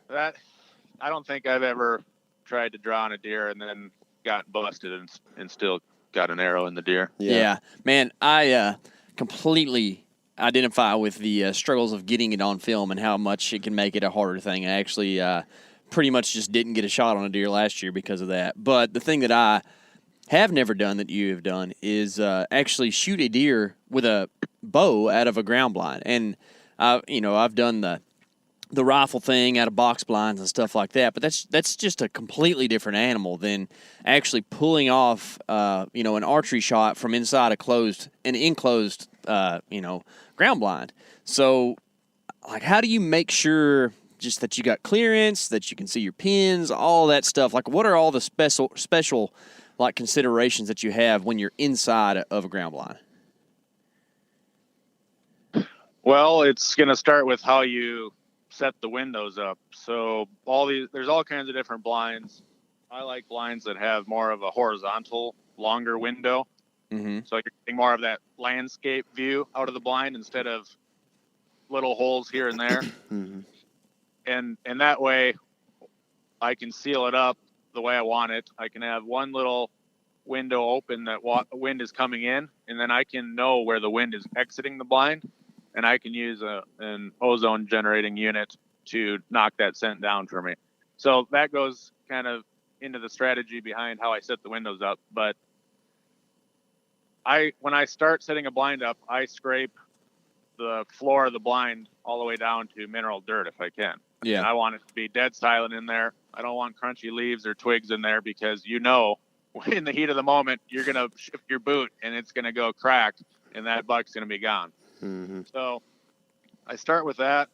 that I don't think I've ever tried to draw on a deer and then got busted and still got an arrow in the deer. Yeah. Man, I completely identify with the struggles of getting it on film and how much it can make it a harder thing. I actually pretty much just didn't get a shot on a deer last year because of that. But the thing that I have never done that you have done is actually shoot a deer with a bow out of a ground blind. And I've done the rifle thing out of box blinds and stuff like that, but that's just a completely different animal than actually pulling off an archery shot from inside an enclosed ground blind. So like, how do you make sure just that you got clearance, that you can see your pins, all that stuff? Like, what are all the special like considerations that you have when you're inside of a ground blind? Well, it's going to start with how you set the windows up. So there's all kinds of different blinds. I like blinds that have more of a horizontal, longer window. Mm-hmm. So you're getting more of that landscape view out of the blind instead of little holes here and there. Mm-hmm. And that way I can seal it up the way I want it. I can have one little window open that wind is coming in, and then I can know where the wind is exiting the blind, and I can use an ozone generating unit to knock that scent down for me. So that goes kind of into the strategy behind how I set the windows up. But when I start setting a blind up, I scrape the floor of the blind all the way down to mineral dirt if I can. Yeah. And I want it to be dead silent in there. I don't want crunchy leaves or twigs in there because in the heat of the moment, you're going to shift your boot and it's going to go crack and that buck's going to be gone. Mm-hmm. So I start with that,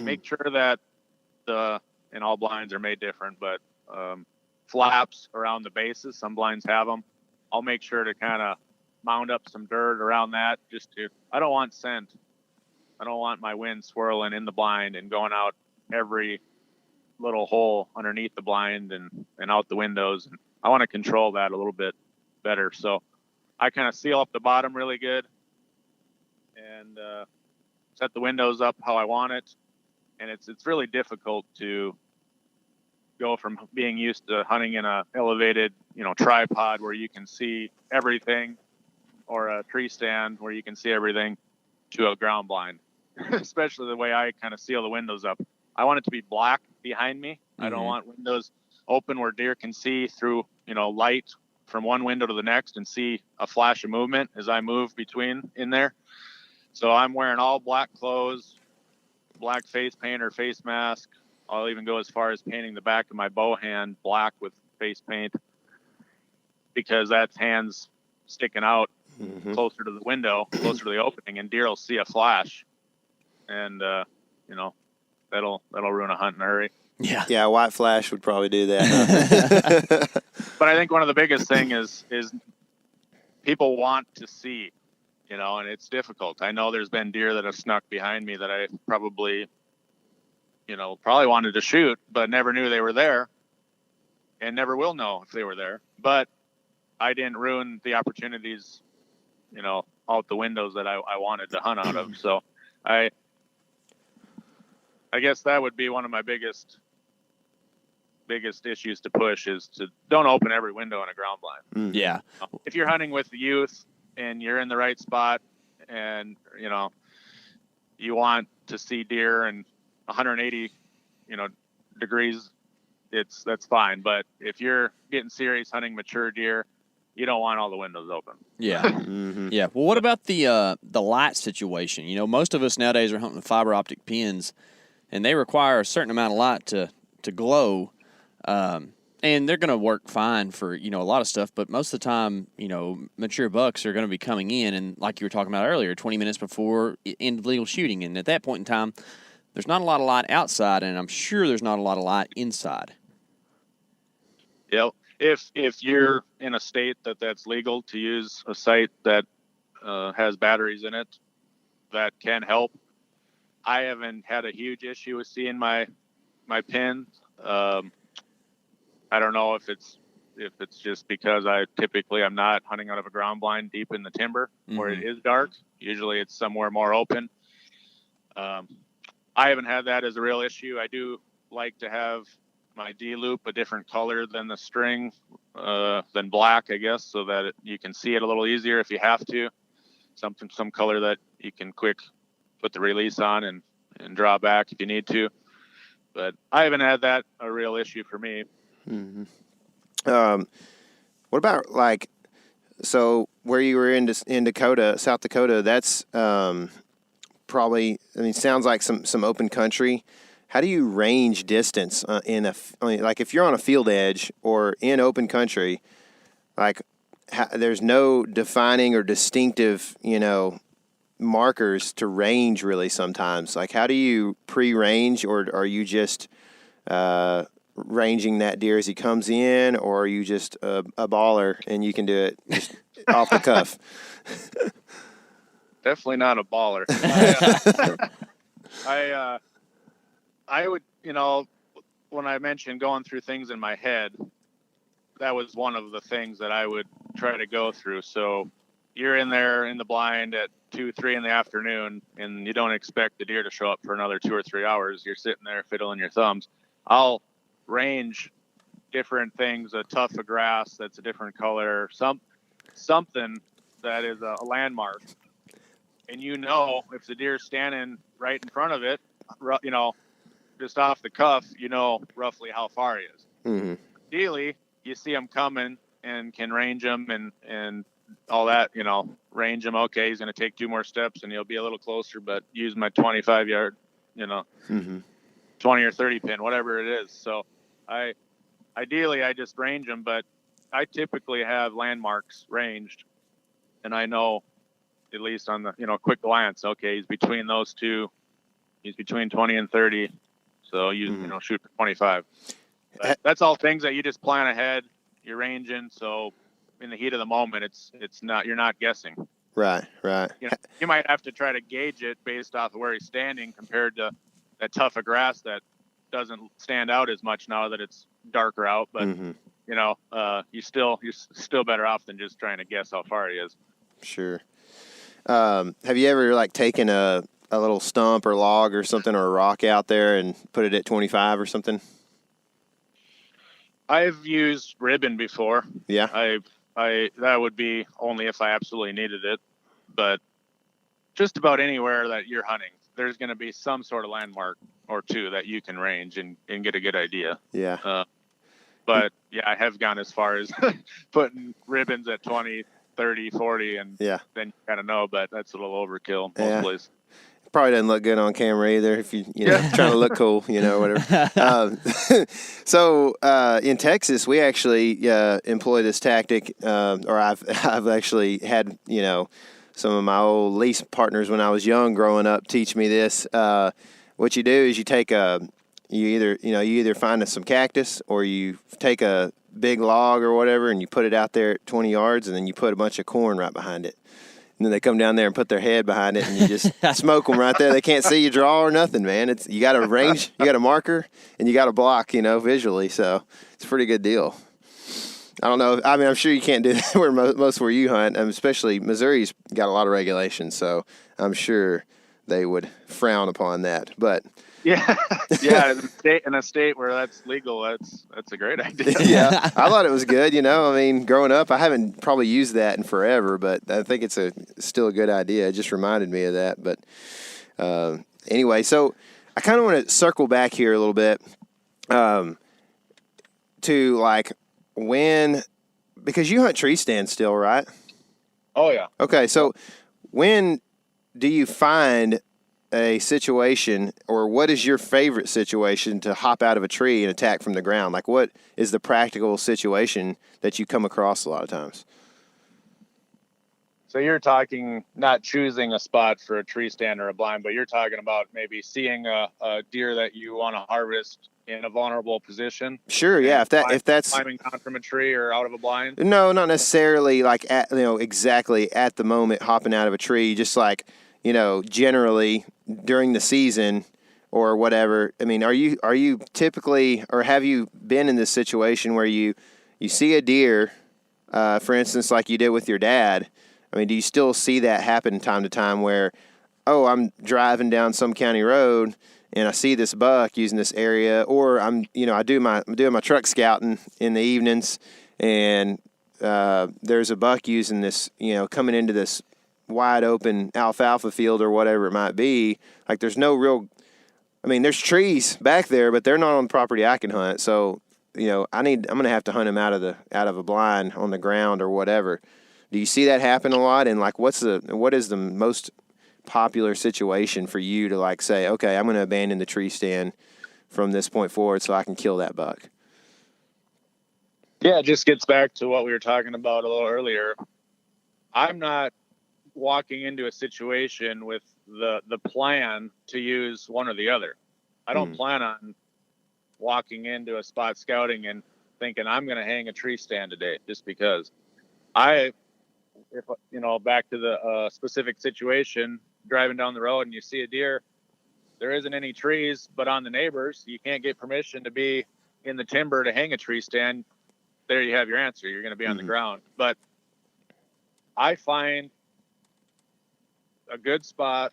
make sure that and all blinds are made different, but flaps around the bases, some blinds have them. I'll make sure to kind of mound up some dirt around that I don't want scent. I don't want my wind swirling in the blind and going out every little hole underneath the blind and out the windows. And I want to control that a little bit better. So I kind of seal up the bottom really good and set the windows up how I want it. And it's really difficult to go from being used to hunting in a elevated, tripod where you can see everything, or a tree stand where you can see everything, to a ground blind, especially the way I kind of seal the windows up. I want it to be black behind me. Mm-hmm. I don't want windows open where deer can see through, light from one window to the next and see a flash of movement as I move between in there. So I'm wearing all black clothes, black face paint or face mask. I'll even go as far as painting the back of my bow hand black with face paint because that's hands sticking out closer to the window, closer to the opening, and deer will see a flash. And, that'll ruin a hunt in a hurry. Yeah. Yeah, a white flash would probably do that. Huh? But I think one of the biggest thing is people want to see, and it's difficult. I know there's been deer that have snuck behind me that I probably wanted to shoot, but never knew they were there and never will know if they were there. But I didn't ruin the opportunities, out the windows that I wanted to hunt out of. So I guess that would be one of my biggest biggest issues to push is to don't open every window in a ground blind. Mm. Yeah. If you're hunting with the youth and you're in the right spot and, you want to see deer in 180, degrees, that's fine. But if you're getting serious hunting mature deer, you don't want all the windows open. Yeah. Mm-hmm. Yeah. Well, what about the light situation? Most of us nowadays are hunting with fiber optic pins, and they require a certain amount of light to glow. And they're going to work fine for, a lot of stuff, but most of the time, mature bucks are going to be coming in, and like you were talking about earlier, 20 minutes before end of legal shooting. And at that point in time, there's not a lot of light outside, and I'm sure there's not a lot of light inside. Yep. If you're in a state that's legal to use a sight that has batteries in it, that can help. I haven't had a huge issue with seeing my pin. I don't know if it's just because I'm not hunting out of a ground blind deep in the timber where it is dark. Usually it's somewhere more open. I haven't had that as a real issue. I do like to have my D loop a different color than the string, than black, I guess, so that you can see it a little easier if you have to. Some color that you can quick put the release on and draw back if you need to. But I haven't had that a real issue for me. Mm-hmm. What about so where you were in Dakota, South Dakota? That's probably. Sounds like some open country. How do you range distance if you're on a field edge or in open country? There's no defining or distinctive, markers to range really. Sometimes, how do you pre-range, or are you just ranging that deer as he comes in, or are you just a baller and you can do it just off the cuff? Definitely not a baller. I would, when I mentioned going through things in my head, that was one of the things that I would try to go through. So you're in there in the blind at 2-3 in the afternoon, and you don't expect the deer to show up for another 2 or 3 hours. You're sitting there fiddling your thumbs. I'll range different things, a tuft of grass that's a different color, something that is a landmark. And if the deer's standing right in front of it, just off the cuff, roughly how far he is. Mm-hmm. Ideally, you see him coming and can range him and all that, range him. Okay, he's going to take 2 more steps and he'll be a little closer, but use my 25 yard, Mm-hmm. 20 or 30 pin, whatever it is. So ideally I just range them, but I typically have landmarks ranged, and I know at least on the, quick glance, okay, he's between those two, he's between 20 and 30. So shoot for 25. But that's all things that you just plan ahead. You're ranging. So in the heat of the moment, you're not guessing. Right. You might have to try to gauge it based off of where he's standing compared to that tuft of grass that doesn't stand out as much now that it's darker out. But you're still better off than just trying to guess how far he is. Sure. Have you ever taken a little stump or log or something, or a rock out there and put it at 25 or something? I've used ribbon before. Yeah. I that would be only if I absolutely needed it, but just about anywhere that you're hunting, there's going to be some sort of landmark or two that you can range and get a good idea. Yeah. But yeah, I have gone as far as putting ribbons at 20, 30, 40, and then you kind of know, but that's a little overkill most places. Probably doesn't look good on camera either if you trying to look cool, whatever. So in Texas, we actually employ this tactic, or I've actually had some of my old lease partners when I was young growing up teach me this. What you do is you take you either find some cactus, or you take a big log or whatever and you put it out there at 20 yards, and then you put a bunch of corn right behind it. And then they come down there and put their head behind it, and you just smoke them right there. They can't see you draw or nothing, man. You got a range, you got a marker, and you got a block, visually. So it's a pretty good deal. I don't know. I'm sure you can't do that where you hunt, especially Missouri's got a lot of regulations. So I'm sure they would frown upon that. But Yeah, yeah. In a state where that's legal, that's a great idea. Yeah, I thought it was good. I mean, growing up, I haven't probably used that in forever, but I think it's still a good idea. It just reminded me of that. But anyway, so I kind of want to circle back here a little bit to like when, because you hunt tree stands still, right? Oh yeah. Okay, so when do you find a situation, or what is your favorite situation to hop out of a tree and attack from the ground? Like, what is the practical situation that you come across a lot of times? So you're talking not choosing a spot for a tree stand or a blind, but you're talking about maybe seeing a deer that you want to harvest in a vulnerable position. Sure, yeah. If that's climbing down from a tree or out of a blind. No, not necessarily like exactly at the moment hopping out of a tree. Just like generally during the season or whatever. I mean, are you typically, or have you been in this situation where you see a deer, for instance, like you did with your dad? I mean, do you still see that happen time to time where, oh, I'm driving down some county road and I see this buck using this area, or I'm doing my truck scouting in the evenings, and there's a buck using this, coming into this wide open alfalfa field or whatever it might be. Like, there's no real, I mean, there's trees back there, but they're not on the property I can hunt. So, I'm going to have to hunt him out of a blind on the ground or whatever. Do you see that happen a lot? And like, what is the most popular situation for you to like say, okay, I'm going to abandon the tree stand from this point forward so I can kill that buck? Yeah, it just gets back to what we were talking about a little earlier. I'm not walking into a situation with the plan to use one or the other. I don't plan on walking into a spot scouting and thinking I'm going to hang a tree stand today just because. If back to the specific situation, driving down the road and you see a deer, there isn't any trees, but on the neighbors, you can't get permission to be in the timber to hang a tree stand. There you have your answer. You're going to be on the ground. But I find a good spot,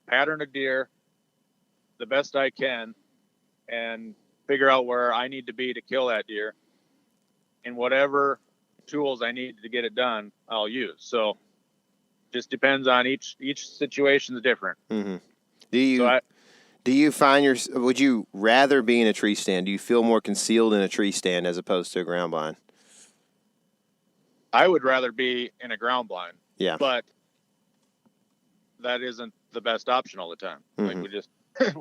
pattern a deer the best I can, and figure out where I need to be to kill that deer. And whatever tools I need to get it done, I'll use. So just depends on each situation is different. Mm-hmm. Do you find would you rather be in a tree stand? Do you feel more concealed in a tree stand as opposed to a ground blind? I would rather be in a ground blind. Yeah. But that isn't the best option all the time. Mm-hmm.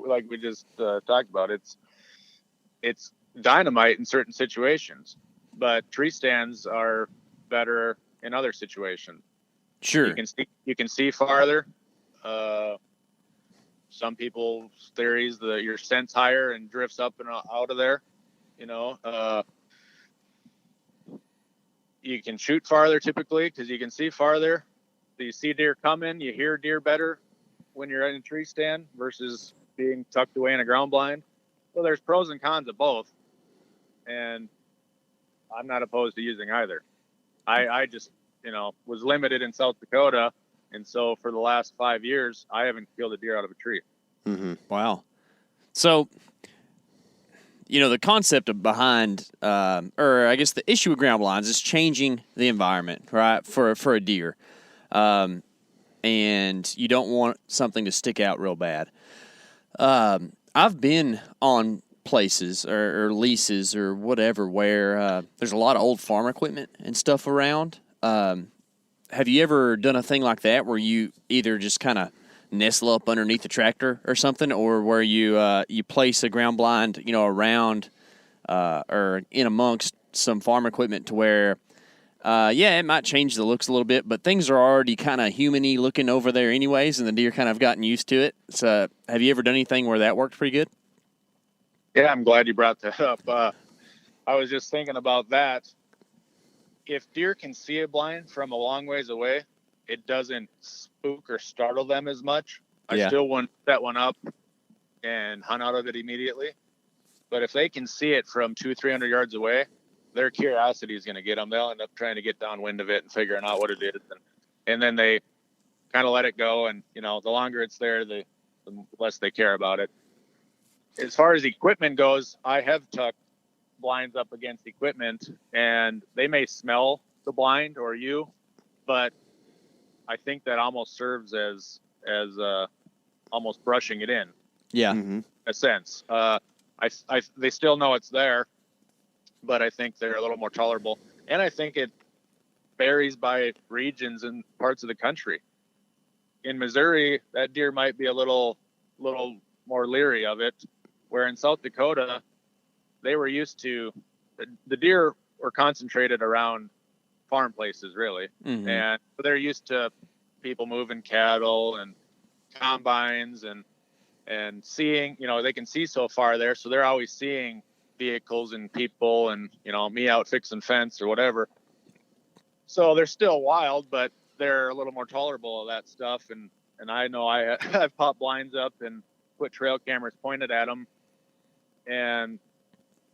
Like we just talked about. It's dynamite in certain situations, but tree stands are better in other situations. Sure. You can see farther. Some people's theories that your scent's higher and drifts up and out of there. You can shoot farther typically because you can see farther. You see deer coming. You hear deer better when you're in a tree stand versus being tucked away in a ground blind. So there's pros and cons of both, and I'm not opposed to using either. I just was limited in South Dakota, and so for the last 5 years I haven't killed a deer out of a tree. Mm-hmm. Wow. So the concept behind, or I guess the issue with ground blinds is changing the environment, right, for a deer. And you don't want something to stick out real bad. I've been on places or leases or whatever where there's a lot of old farm equipment and stuff around. Have you ever done a thing like that where you either just kind of nestle up underneath the tractor or something, or where you place a ground blind, around or in amongst some farm equipment to where, it might change the looks a little bit, but things are already kind of human-y looking over there anyways, and the deer kind of gotten used to it. So have you ever done anything where that worked pretty good? Yeah, I'm glad you brought that up. I was just thinking about that. If deer can see a blind from a long ways away, it doesn't spook or startle them as much. I still wouldn't set one up and hunt out of it immediately. But if they can see it from 200-300 yards away, their curiosity is going to get them. They'll end up trying to get downwind of it and figuring out what it is. And then they kind of let it go. And, the longer it's there, the less they care about it. as far as equipment goes, I have tucked blinds up against equipment, and they may smell the blind or you, but I think that almost serves as almost brushing it in. Yeah. In a sense. They still know it's there, but I think they're a little more tolerable. And I think it varies by regions and parts of the country. In Missouri, that deer might be a little more leery of it, where in South Dakota, they were used to, the deer were concentrated around farm places, really. And they're used to people moving cattle and combines and seeing, they can see so far there. So they're always seeing vehicles and people and, me out fixing fence or whatever. So they're still wild, but they're a little more tolerable of that stuff. And I know I've popped blinds up and put trail cameras pointed at them, and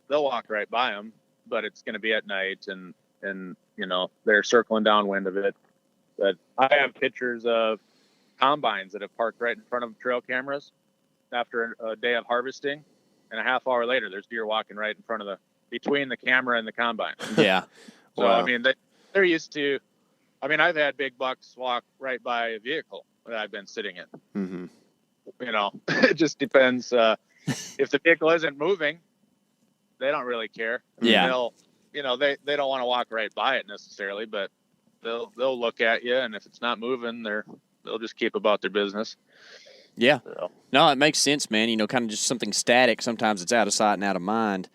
they'll walk right by them, but it's going to be at night and they're circling downwind of it. But I have pictures of combines that have parked right in front of trail cameras after a day of harvesting, and a half hour later, there's deer walking right in front of between the camera and the combine. Yeah. So, wow. I mean, they're used to, I've had big bucks walk right by a vehicle that I've been sitting in. It just depends. If the vehicle isn't moving, they don't really care. Yeah. They don't want to walk right by it necessarily, but they'll look at you, and if it's not moving, they'll just keep about their business. Yeah. No, it makes sense, man. Kind of just something static. Sometimes it's out of sight and out of mind.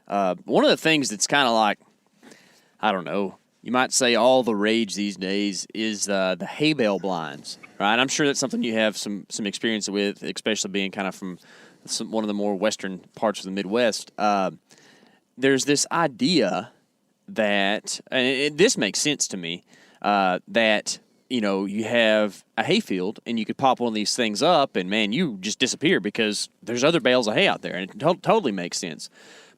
One of the things that's kind of like, I don't know, you might say all the rage these days is the hay bale blinds, right? I'm sure that's something you have some experience with, especially being kind of from one of the more western parts of the Midwest. There's this idea that, and this makes sense to me, that you have a hayfield and you could pop one of these things up and, man, you just disappear because there's other bales of hay out there, and it totally makes sense.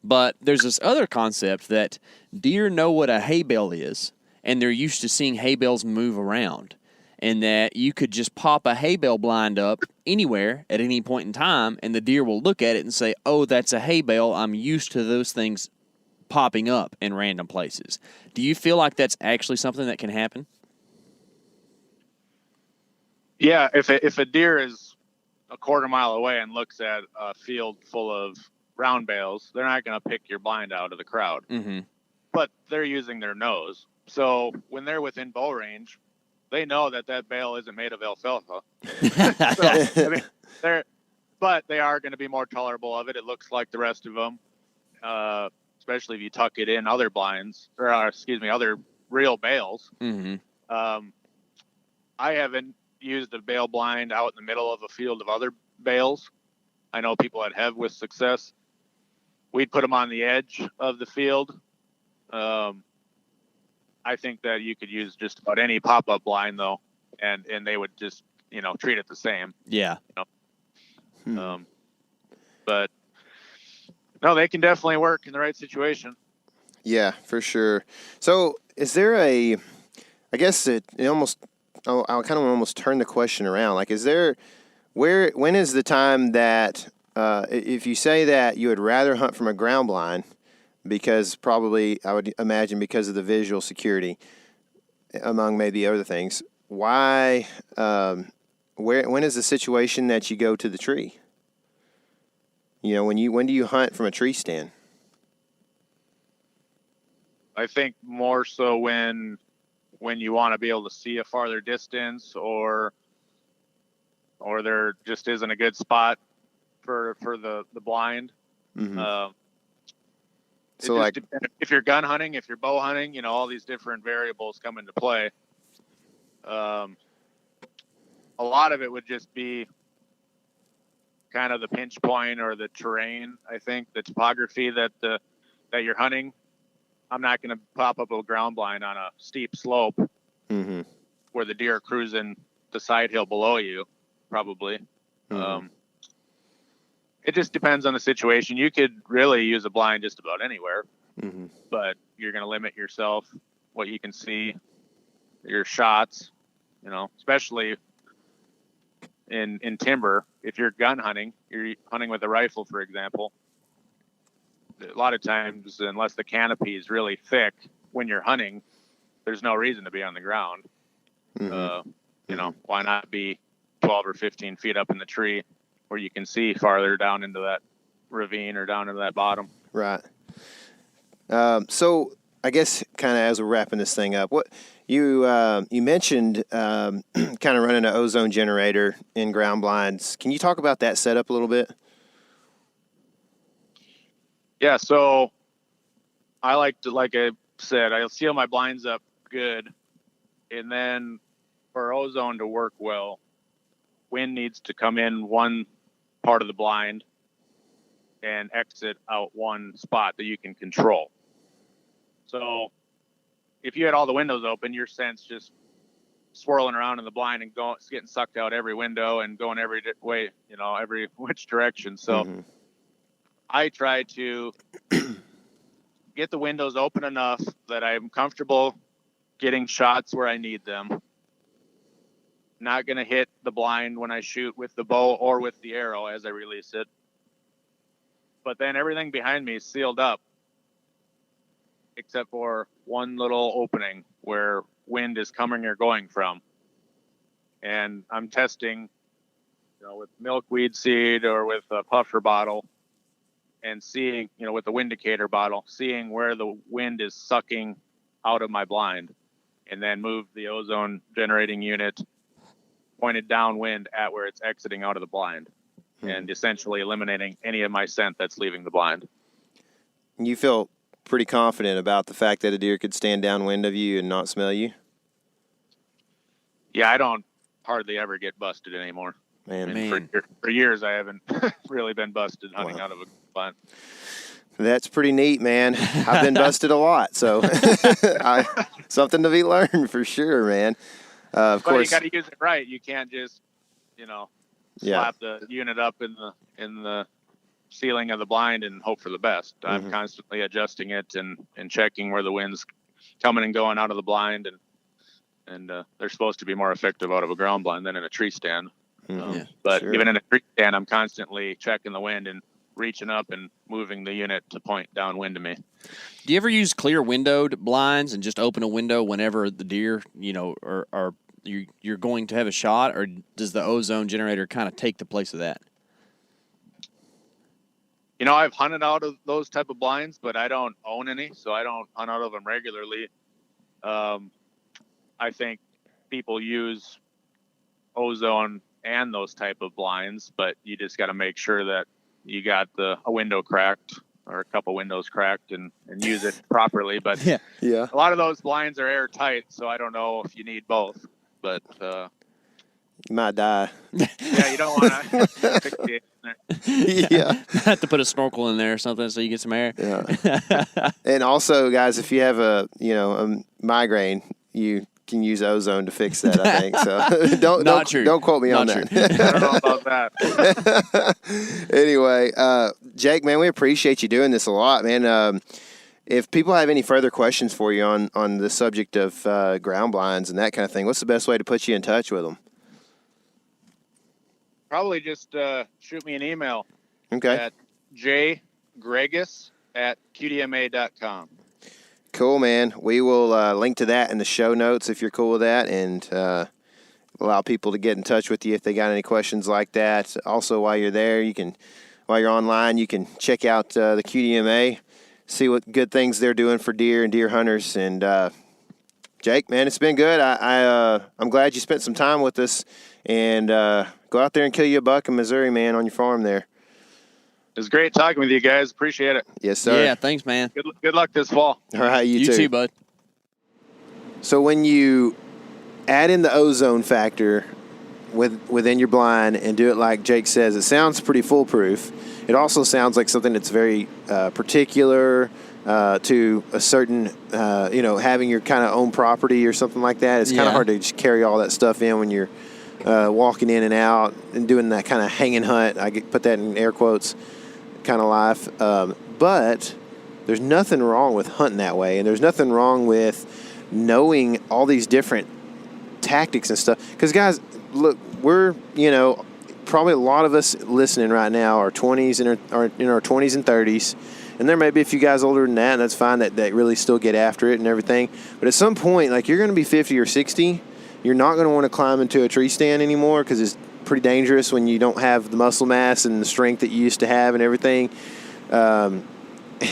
But there's this other concept that deer know what a hay bale is, and they're used to seeing hay bales move around, and that you could just pop a hay bale blind up anywhere at any point in time, and the deer will look at it and say, oh, that's a hay bale. I'm used to those things popping up in random places. Do you feel like that's actually something that can happen? Yeah, if a deer is a quarter mile away and looks at a field full of round bales, they're not going to pick your blind out of the crowd. But they're using their nose. So when they're within bow range, they know that bale isn't made of alfalfa. But they are going to be more tolerable of it. It looks like the rest of them, especially if you tuck it in other blinds, or other real bales. I haven't used a bale blind out in the middle of a field of other bales. I know people that have with success. We'd put them on the edge of the field. I think that you could use just about any pop-up blind though, and they would just treat it the same. Yeah. But no, they can definitely work in the right situation. Yeah, for sure. So is there I guess it almost, I kind of almost turn the question around. Like, when is the time that, if you say that you would rather hunt from a ground blind, because probably I would imagine because of the visual security, among maybe other things, why, when is the situation that you go to the tree? When do you hunt from a tree stand? I think more so when you want to be able to see a farther distance, or there just isn't a good spot for the blind. So like, if you're gun hunting, if you're bow hunting, all these different variables come into play. A lot of it would just be kind of the pinch point or the terrain. I think the topography that you're hunting. I'm not going to pop up a ground blind on a steep slope where the deer are cruising the side hill below you, probably. It just depends on the situation. You could really use a blind just about anywhere, but you're going to limit yourself, what you can see, your shots, especially in timber. If you're gun hunting, you're hunting with a rifle, for example, a lot of times, unless the canopy is really thick when you're hunting, there's no reason to be on the ground. You know, why not be 12 or 15 feet up in the tree where you can see farther down into that ravine or down into that bottom? Right. So I guess kind of as we're wrapping this thing up, what you mentioned kind of running an ozone generator in ground blinds. Can you talk about that setup a little bit? Yeah, so I like I said, I'll seal my blinds up good, and then for ozone to work well, wind needs to come in one part of the blind and exit out one spot that you can control. So if you had all the windows open, your scent's just swirling around in the blind and it's getting sucked out every window and going every way, you know, every which direction. So I try to get the windows open enough that I'm comfortable getting shots where I need them. Not going to hit the blind when I shoot with the bow or with the arrow as I release it. But then everything behind me is sealed up except for one little opening where wind is coming or going from. And I'm testing, you know, with milkweed seed or with a puffer bottle and seeing, you know, with the windicator bottle, seeing where the wind is sucking out of my blind, and then move the ozone generating unit pointed downwind at where it's exiting out of the blind and essentially eliminating any of my scent that's leaving the blind. You feel pretty confident about the fact that a deer could stand downwind of you and not smell you? Yeah, I don't hardly ever get busted anymore. Man. For years, I haven't really been busted hunting out of a blind. That's pretty neat, man. I've been busted a lot, so something to be learned for sure, man. Of course, you got to use it right. You can't just, you know, slap the unit up in the ceiling of the blind and hope for the best. I'm constantly adjusting it and checking where the wind's coming and going out of the blind, and they're supposed to be more effective out of a ground blind than in a tree stand. But even in a tree stand, I'm constantly checking the wind and reaching up and moving the unit to point downwind to me. Do you ever use clear windowed blinds and just open a window whenever the deer, you know, are you're going to have a shot, or does the ozone generator kind of take the place of that? You know, I've hunted out of those type of blinds, but I don't own any, so I don't hunt out of them regularly. I think people use ozone and those type of blinds, but you just got to make sure that you got a window cracked or a couple windows cracked and use it properly. But yeah, a lot of those blinds are airtight, so I don't know if you need both. But you might die. Yeah, you don't want to fix it in there. Yeah, have to put a snorkel in there or something so you get some air. Yeah. And also, guys, if you have a migraine, you can use ozone to fix that, I think. So don't quote me on that. I don't know about that. Anyway, Jake, man, we appreciate you doing this a lot, man. If people have any further questions for you on the subject of ground blinds and that kind of thing, what's the best way to put you in touch with them? Probably just shoot me an email. Okay. At jgreges@qdma.com. Cool, man. We will link to that in the show notes if you're cool with that, and allow people to get in touch with you if they got any questions like that. Also, while you're there, while you're online, you can check out the QDMA, see what good things they're doing for deer and deer hunters. And Jake, man, it's been good. I'm glad you spent some time with us, and go out there and kill you a buck in Missouri, man, on your farm there. It was great talking with you guys. Appreciate it. Yes, sir. Yeah, thanks, man. Good luck this fall. All right, you too, bud. So when you add in the ozone factor within your blind and do it like Jake says, it sounds pretty foolproof. It also sounds like something that's very particular to a certain, having your kind of own property or something like that. It's kind of hard to just carry all that stuff in when you're walking in and out and doing that kind of hanging hunt. Put that in air quotes kind of life. But there's nothing wrong with hunting that way, and there's nothing wrong with knowing all these different tactics and stuff. Because, guys, look, we're, probably a lot of us listening right now are 20s and are in our 20s and 30s. And there may be a few guys older than that, and that's fine, that really still get after it and everything. But at some point, like, you're going to be 50 or 60, you're not going to want to climb into a tree stand anymore because it's pretty dangerous when you don't have the muscle mass and the strength that you used to have and everything.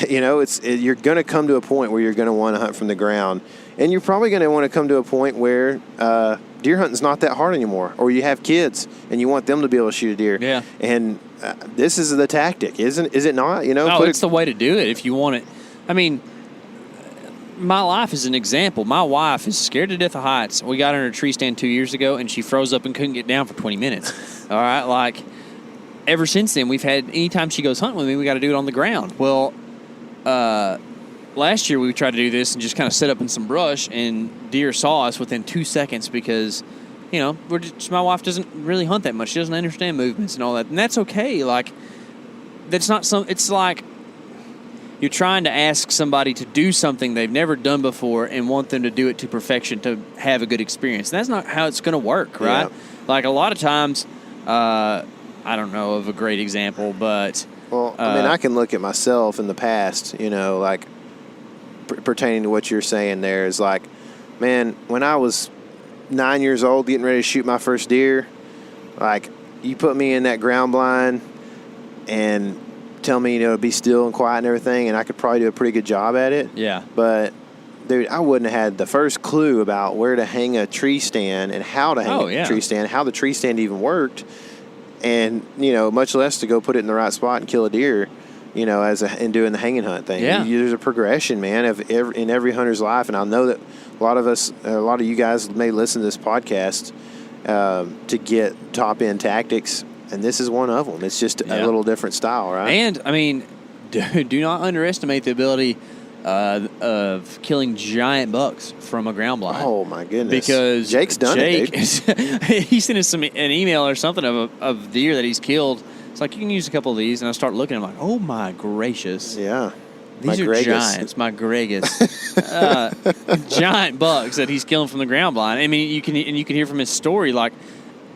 You know, you're going to come to a point where you're going to want to hunt from the ground. And you're probably going to want to come to a point where deer hunting's not that hard anymore, or you have kids and you want them to be able to shoot a deer. Yeah. And this is the tactic, is it not? You know, it's the way to do it if you want it. I mean, my life is an example. My wife is scared to death of heights. We got her in a tree stand 2 years ago, and she froze up and couldn't get down for 20 minutes. All right, like, ever since then, we've had, anytime she goes hunting with me, we got to do it on the ground. Well, last year we tried to do this and just kind of set up in some brush, and deer saw us within 2 seconds because, you know, my wife doesn't really hunt that much. She doesn't understand movements and all that, and that's okay. Like, that's not it's like you're trying to ask somebody to do something they've never done before and want them to do it to perfection to have a good experience. And that's not how it's going to work, right? Yeah. Like, a lot of times, I don't know of a great example, but... Well, I mean, I can look at myself in the past, you know, like, pertaining to what you're saying there is like, man, when I was 9 years old getting ready to shoot my first deer, like, you put me in that ground blind and tell me, you know, to be still and quiet and everything, and I could probably do a pretty good job at it. Yeah. But, dude, I wouldn't have had the first clue about where to hang a tree stand and how to hang a tree stand, how the tree stand even worked, and, you know, much less to go put it in the right spot and kill a deer, you know, in doing the hanging hunt thing. Yeah. There's a progression, man, in every hunter's life, and I know that a lot of you guys may listen to this podcast to get top-end tactics, and this is one of them. It's just a little different style, right? And, I mean, do not underestimate the ability of killing giant bucks from a ground blind. Oh, my goodness. Because Jake's done it, dude. He sent us an email or something of deer that he's killed. It's like, you can use a couple of these, and I start looking, I'm like, oh, my gracious. Yeah. These are giants, my Grages. Giant bucks that he's killing from the ground blind. I mean, you can hear from his story, like,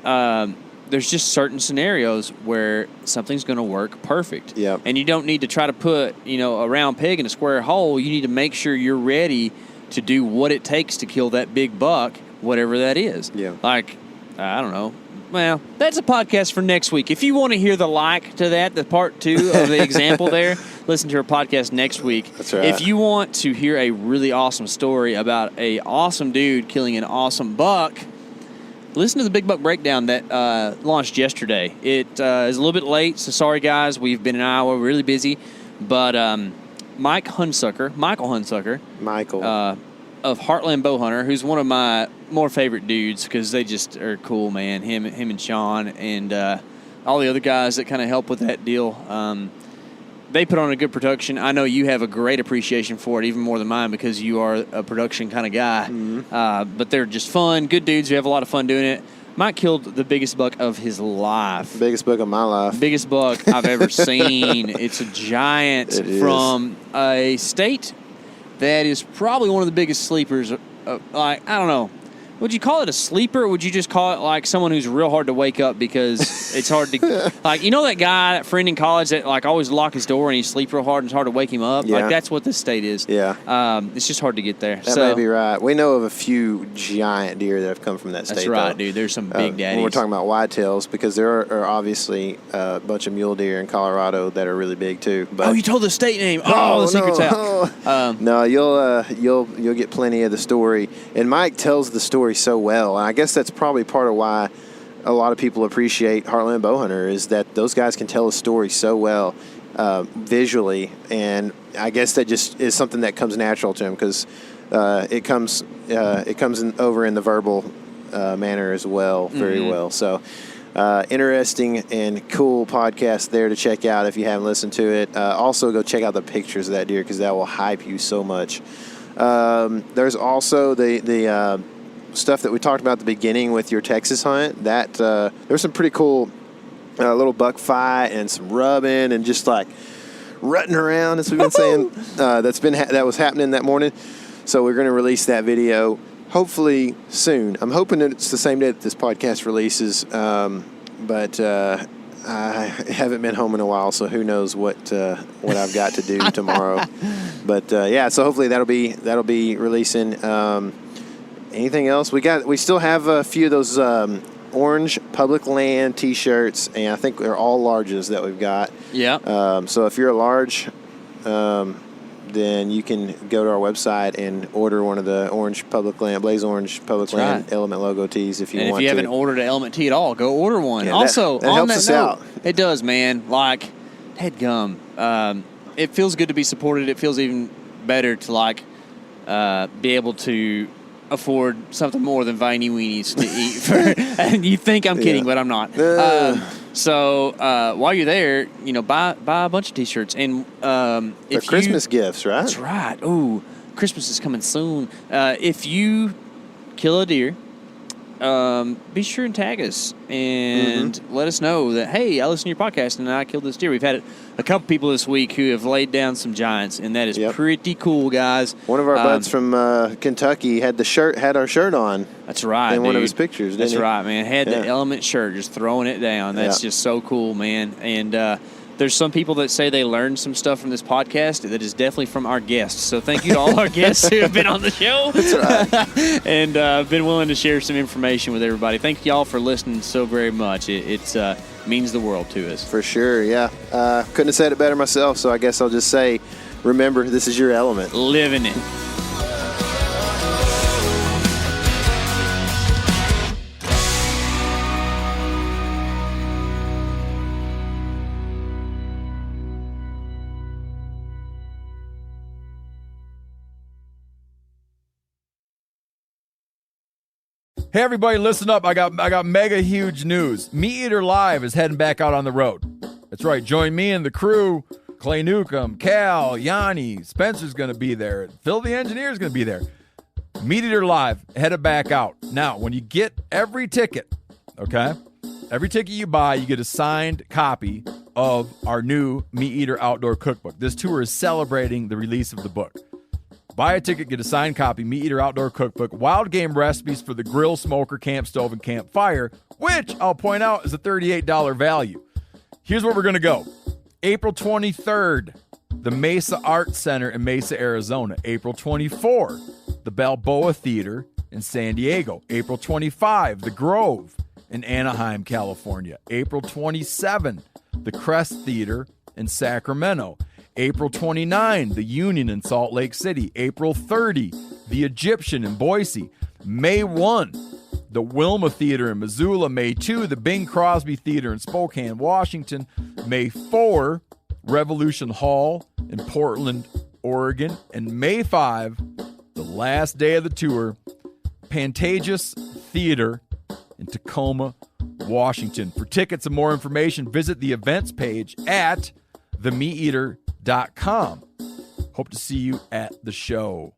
there's just certain scenarios where something's going to work perfect. Yep. And you don't need to try to put, you know, a round peg in a square hole. You need to make sure you're ready to do what it takes to kill that big buck, whatever that is. Yeah. Like, I don't know. Well, that's a podcast for next week. If you want to hear the the part 2 of the example there, listen to our podcast next week. That's right. If you want to hear a really awesome story about a awesome dude killing an awesome buck, listen to the Big Buck Breakdown that launched yesterday. It is a little bit late, so sorry, guys. We've been in Iowa, really busy. But Michael Hunsucker of Heartland Bowhunter, who's one of my more favorite dudes because they just are cool, man. Him and Sean and all the other guys that kind of help with that deal. They put on a good production. I know you have a great appreciation for it, even more than mine, because you are a production kind of guy. Mm-hmm. But they're just fun, good dudes who have a lot of fun doing it. Mike killed the biggest buck of his life. Biggest buck of my life. Biggest buck I've ever seen. It's a giant from a state that is probably one of the biggest sleepers. Like, I don't know. Would you call it a sleeper, or would you just call it like someone who's real hard to wake up because it's hard to, like, you know that guy, that friend in college that like always lock his door and he sleeps real hard and it's hard to wake him up? Yeah. Like, that's what this state is. Yeah. It's just hard to get there. That may be right. We know of a few giant deer that have come from that state. That's right, though. dude. There's some big daddies. When we're talking about whitetails, because there are obviously a bunch of mule deer in Colorado that are really big too. But you told the state name. The secret's out. No, you'll get plenty of the story. And Mike tells the story so well. And I guess that's probably part of why a lot of people appreciate Heartland Bowhunter, is that those guys can tell a story so well visually. And I guess that just is something that comes natural to him, because it comes over in the verbal manner as well, very well. So interesting and cool podcast there to check out if you haven't listened to it. Also, go check out the pictures of that deer, because that will hype you so much. There's also the stuff that we talked about at the beginning with your Texas hunt. That there's some pretty cool little buck fight and some rubbing and just like rutting around, as we've been saying. That was happening that morning. So we're going to release that video hopefully soon. I'm hoping that it's the same day that this podcast releases. but I haven't been home in a while, so who knows what I've got to do tomorrow. But yeah, so hopefully that'll be releasing. Anything else? We still have a few of those orange public land T-shirts, and I think they're all larges that we've got. Yeah. So if you're a large, then you can go to our website and order one of the orange public land, blaze orange public land element logo tees if you want to. And if you haven't ordered an element tee at all, go order one. Yeah, also, that helps us out. It does, man. Like, headgum. It feels good to be supported. It feels even better to be able to afford something more than Viney Weenies to eat. And you think I'm kidding, but I'm not. So while you're there, buy a bunch of T-shirts and they're Christmas gifts, right? That's right. Ooh, Christmas is coming soon. If you kill a deer, be sure and tag us and let us know that, hey, I listened to your podcast and I killed this deer. We've had a couple people this week who have laid down some giants, and that is pretty cool, guys. One of our buds from Kentucky had our shirt on. That's right, in one of his pictures, didn't he? That's right, man. Had the element shirt, just throwing it down. That's just so cool, man. And there's some people that say they learned some stuff from this podcast that is definitely from our guests. So thank you to all our guests who have been on the show. That's right. And been willing to share some information with everybody. Thank y'all for listening so very much. It means the world to us. For sure, yeah. Couldn't have said it better myself, so I guess I'll just say, remember, this is your element. Living it. Hey everybody, listen up. I got mega huge news. Meat Eater Live is heading back out on the road. That's right. Join me and the crew. Clay Newcomb, Cal, Yanni, Spencer's going to be there. Phil the engineer's going to be there. Meat Eater Live headed back out. Now, when you get every ticket, okay? Every ticket you buy, you get a signed copy of our new Meat Eater Outdoor Cookbook. This tour is celebrating the release of the book. Buy a ticket, get a signed copy, Meat Eater Outdoor Cookbook, wild game recipes for the grill, smoker, camp stove, and campfire, which I'll point out is a $38 value. Here's where we're going to go. April 23rd, the Mesa Arts Center in Mesa, Arizona. April 24, the Balboa Theater in San Diego. April 25, the Grove in Anaheim, California. April 27, the Crest Theater in Sacramento. April 29, the Union in Salt Lake City. April 30, the Egyptian in Boise. May 1, the Wilma Theater in Missoula. May 2, the Bing Crosby Theater in Spokane, Washington. May 4, Revolution Hall in Portland, Oregon. And May 5, the last day of the tour, Pantages Theater in Tacoma, Washington. For tickets and more information, visit the events page at themeateater.com. Hope to see you at the show.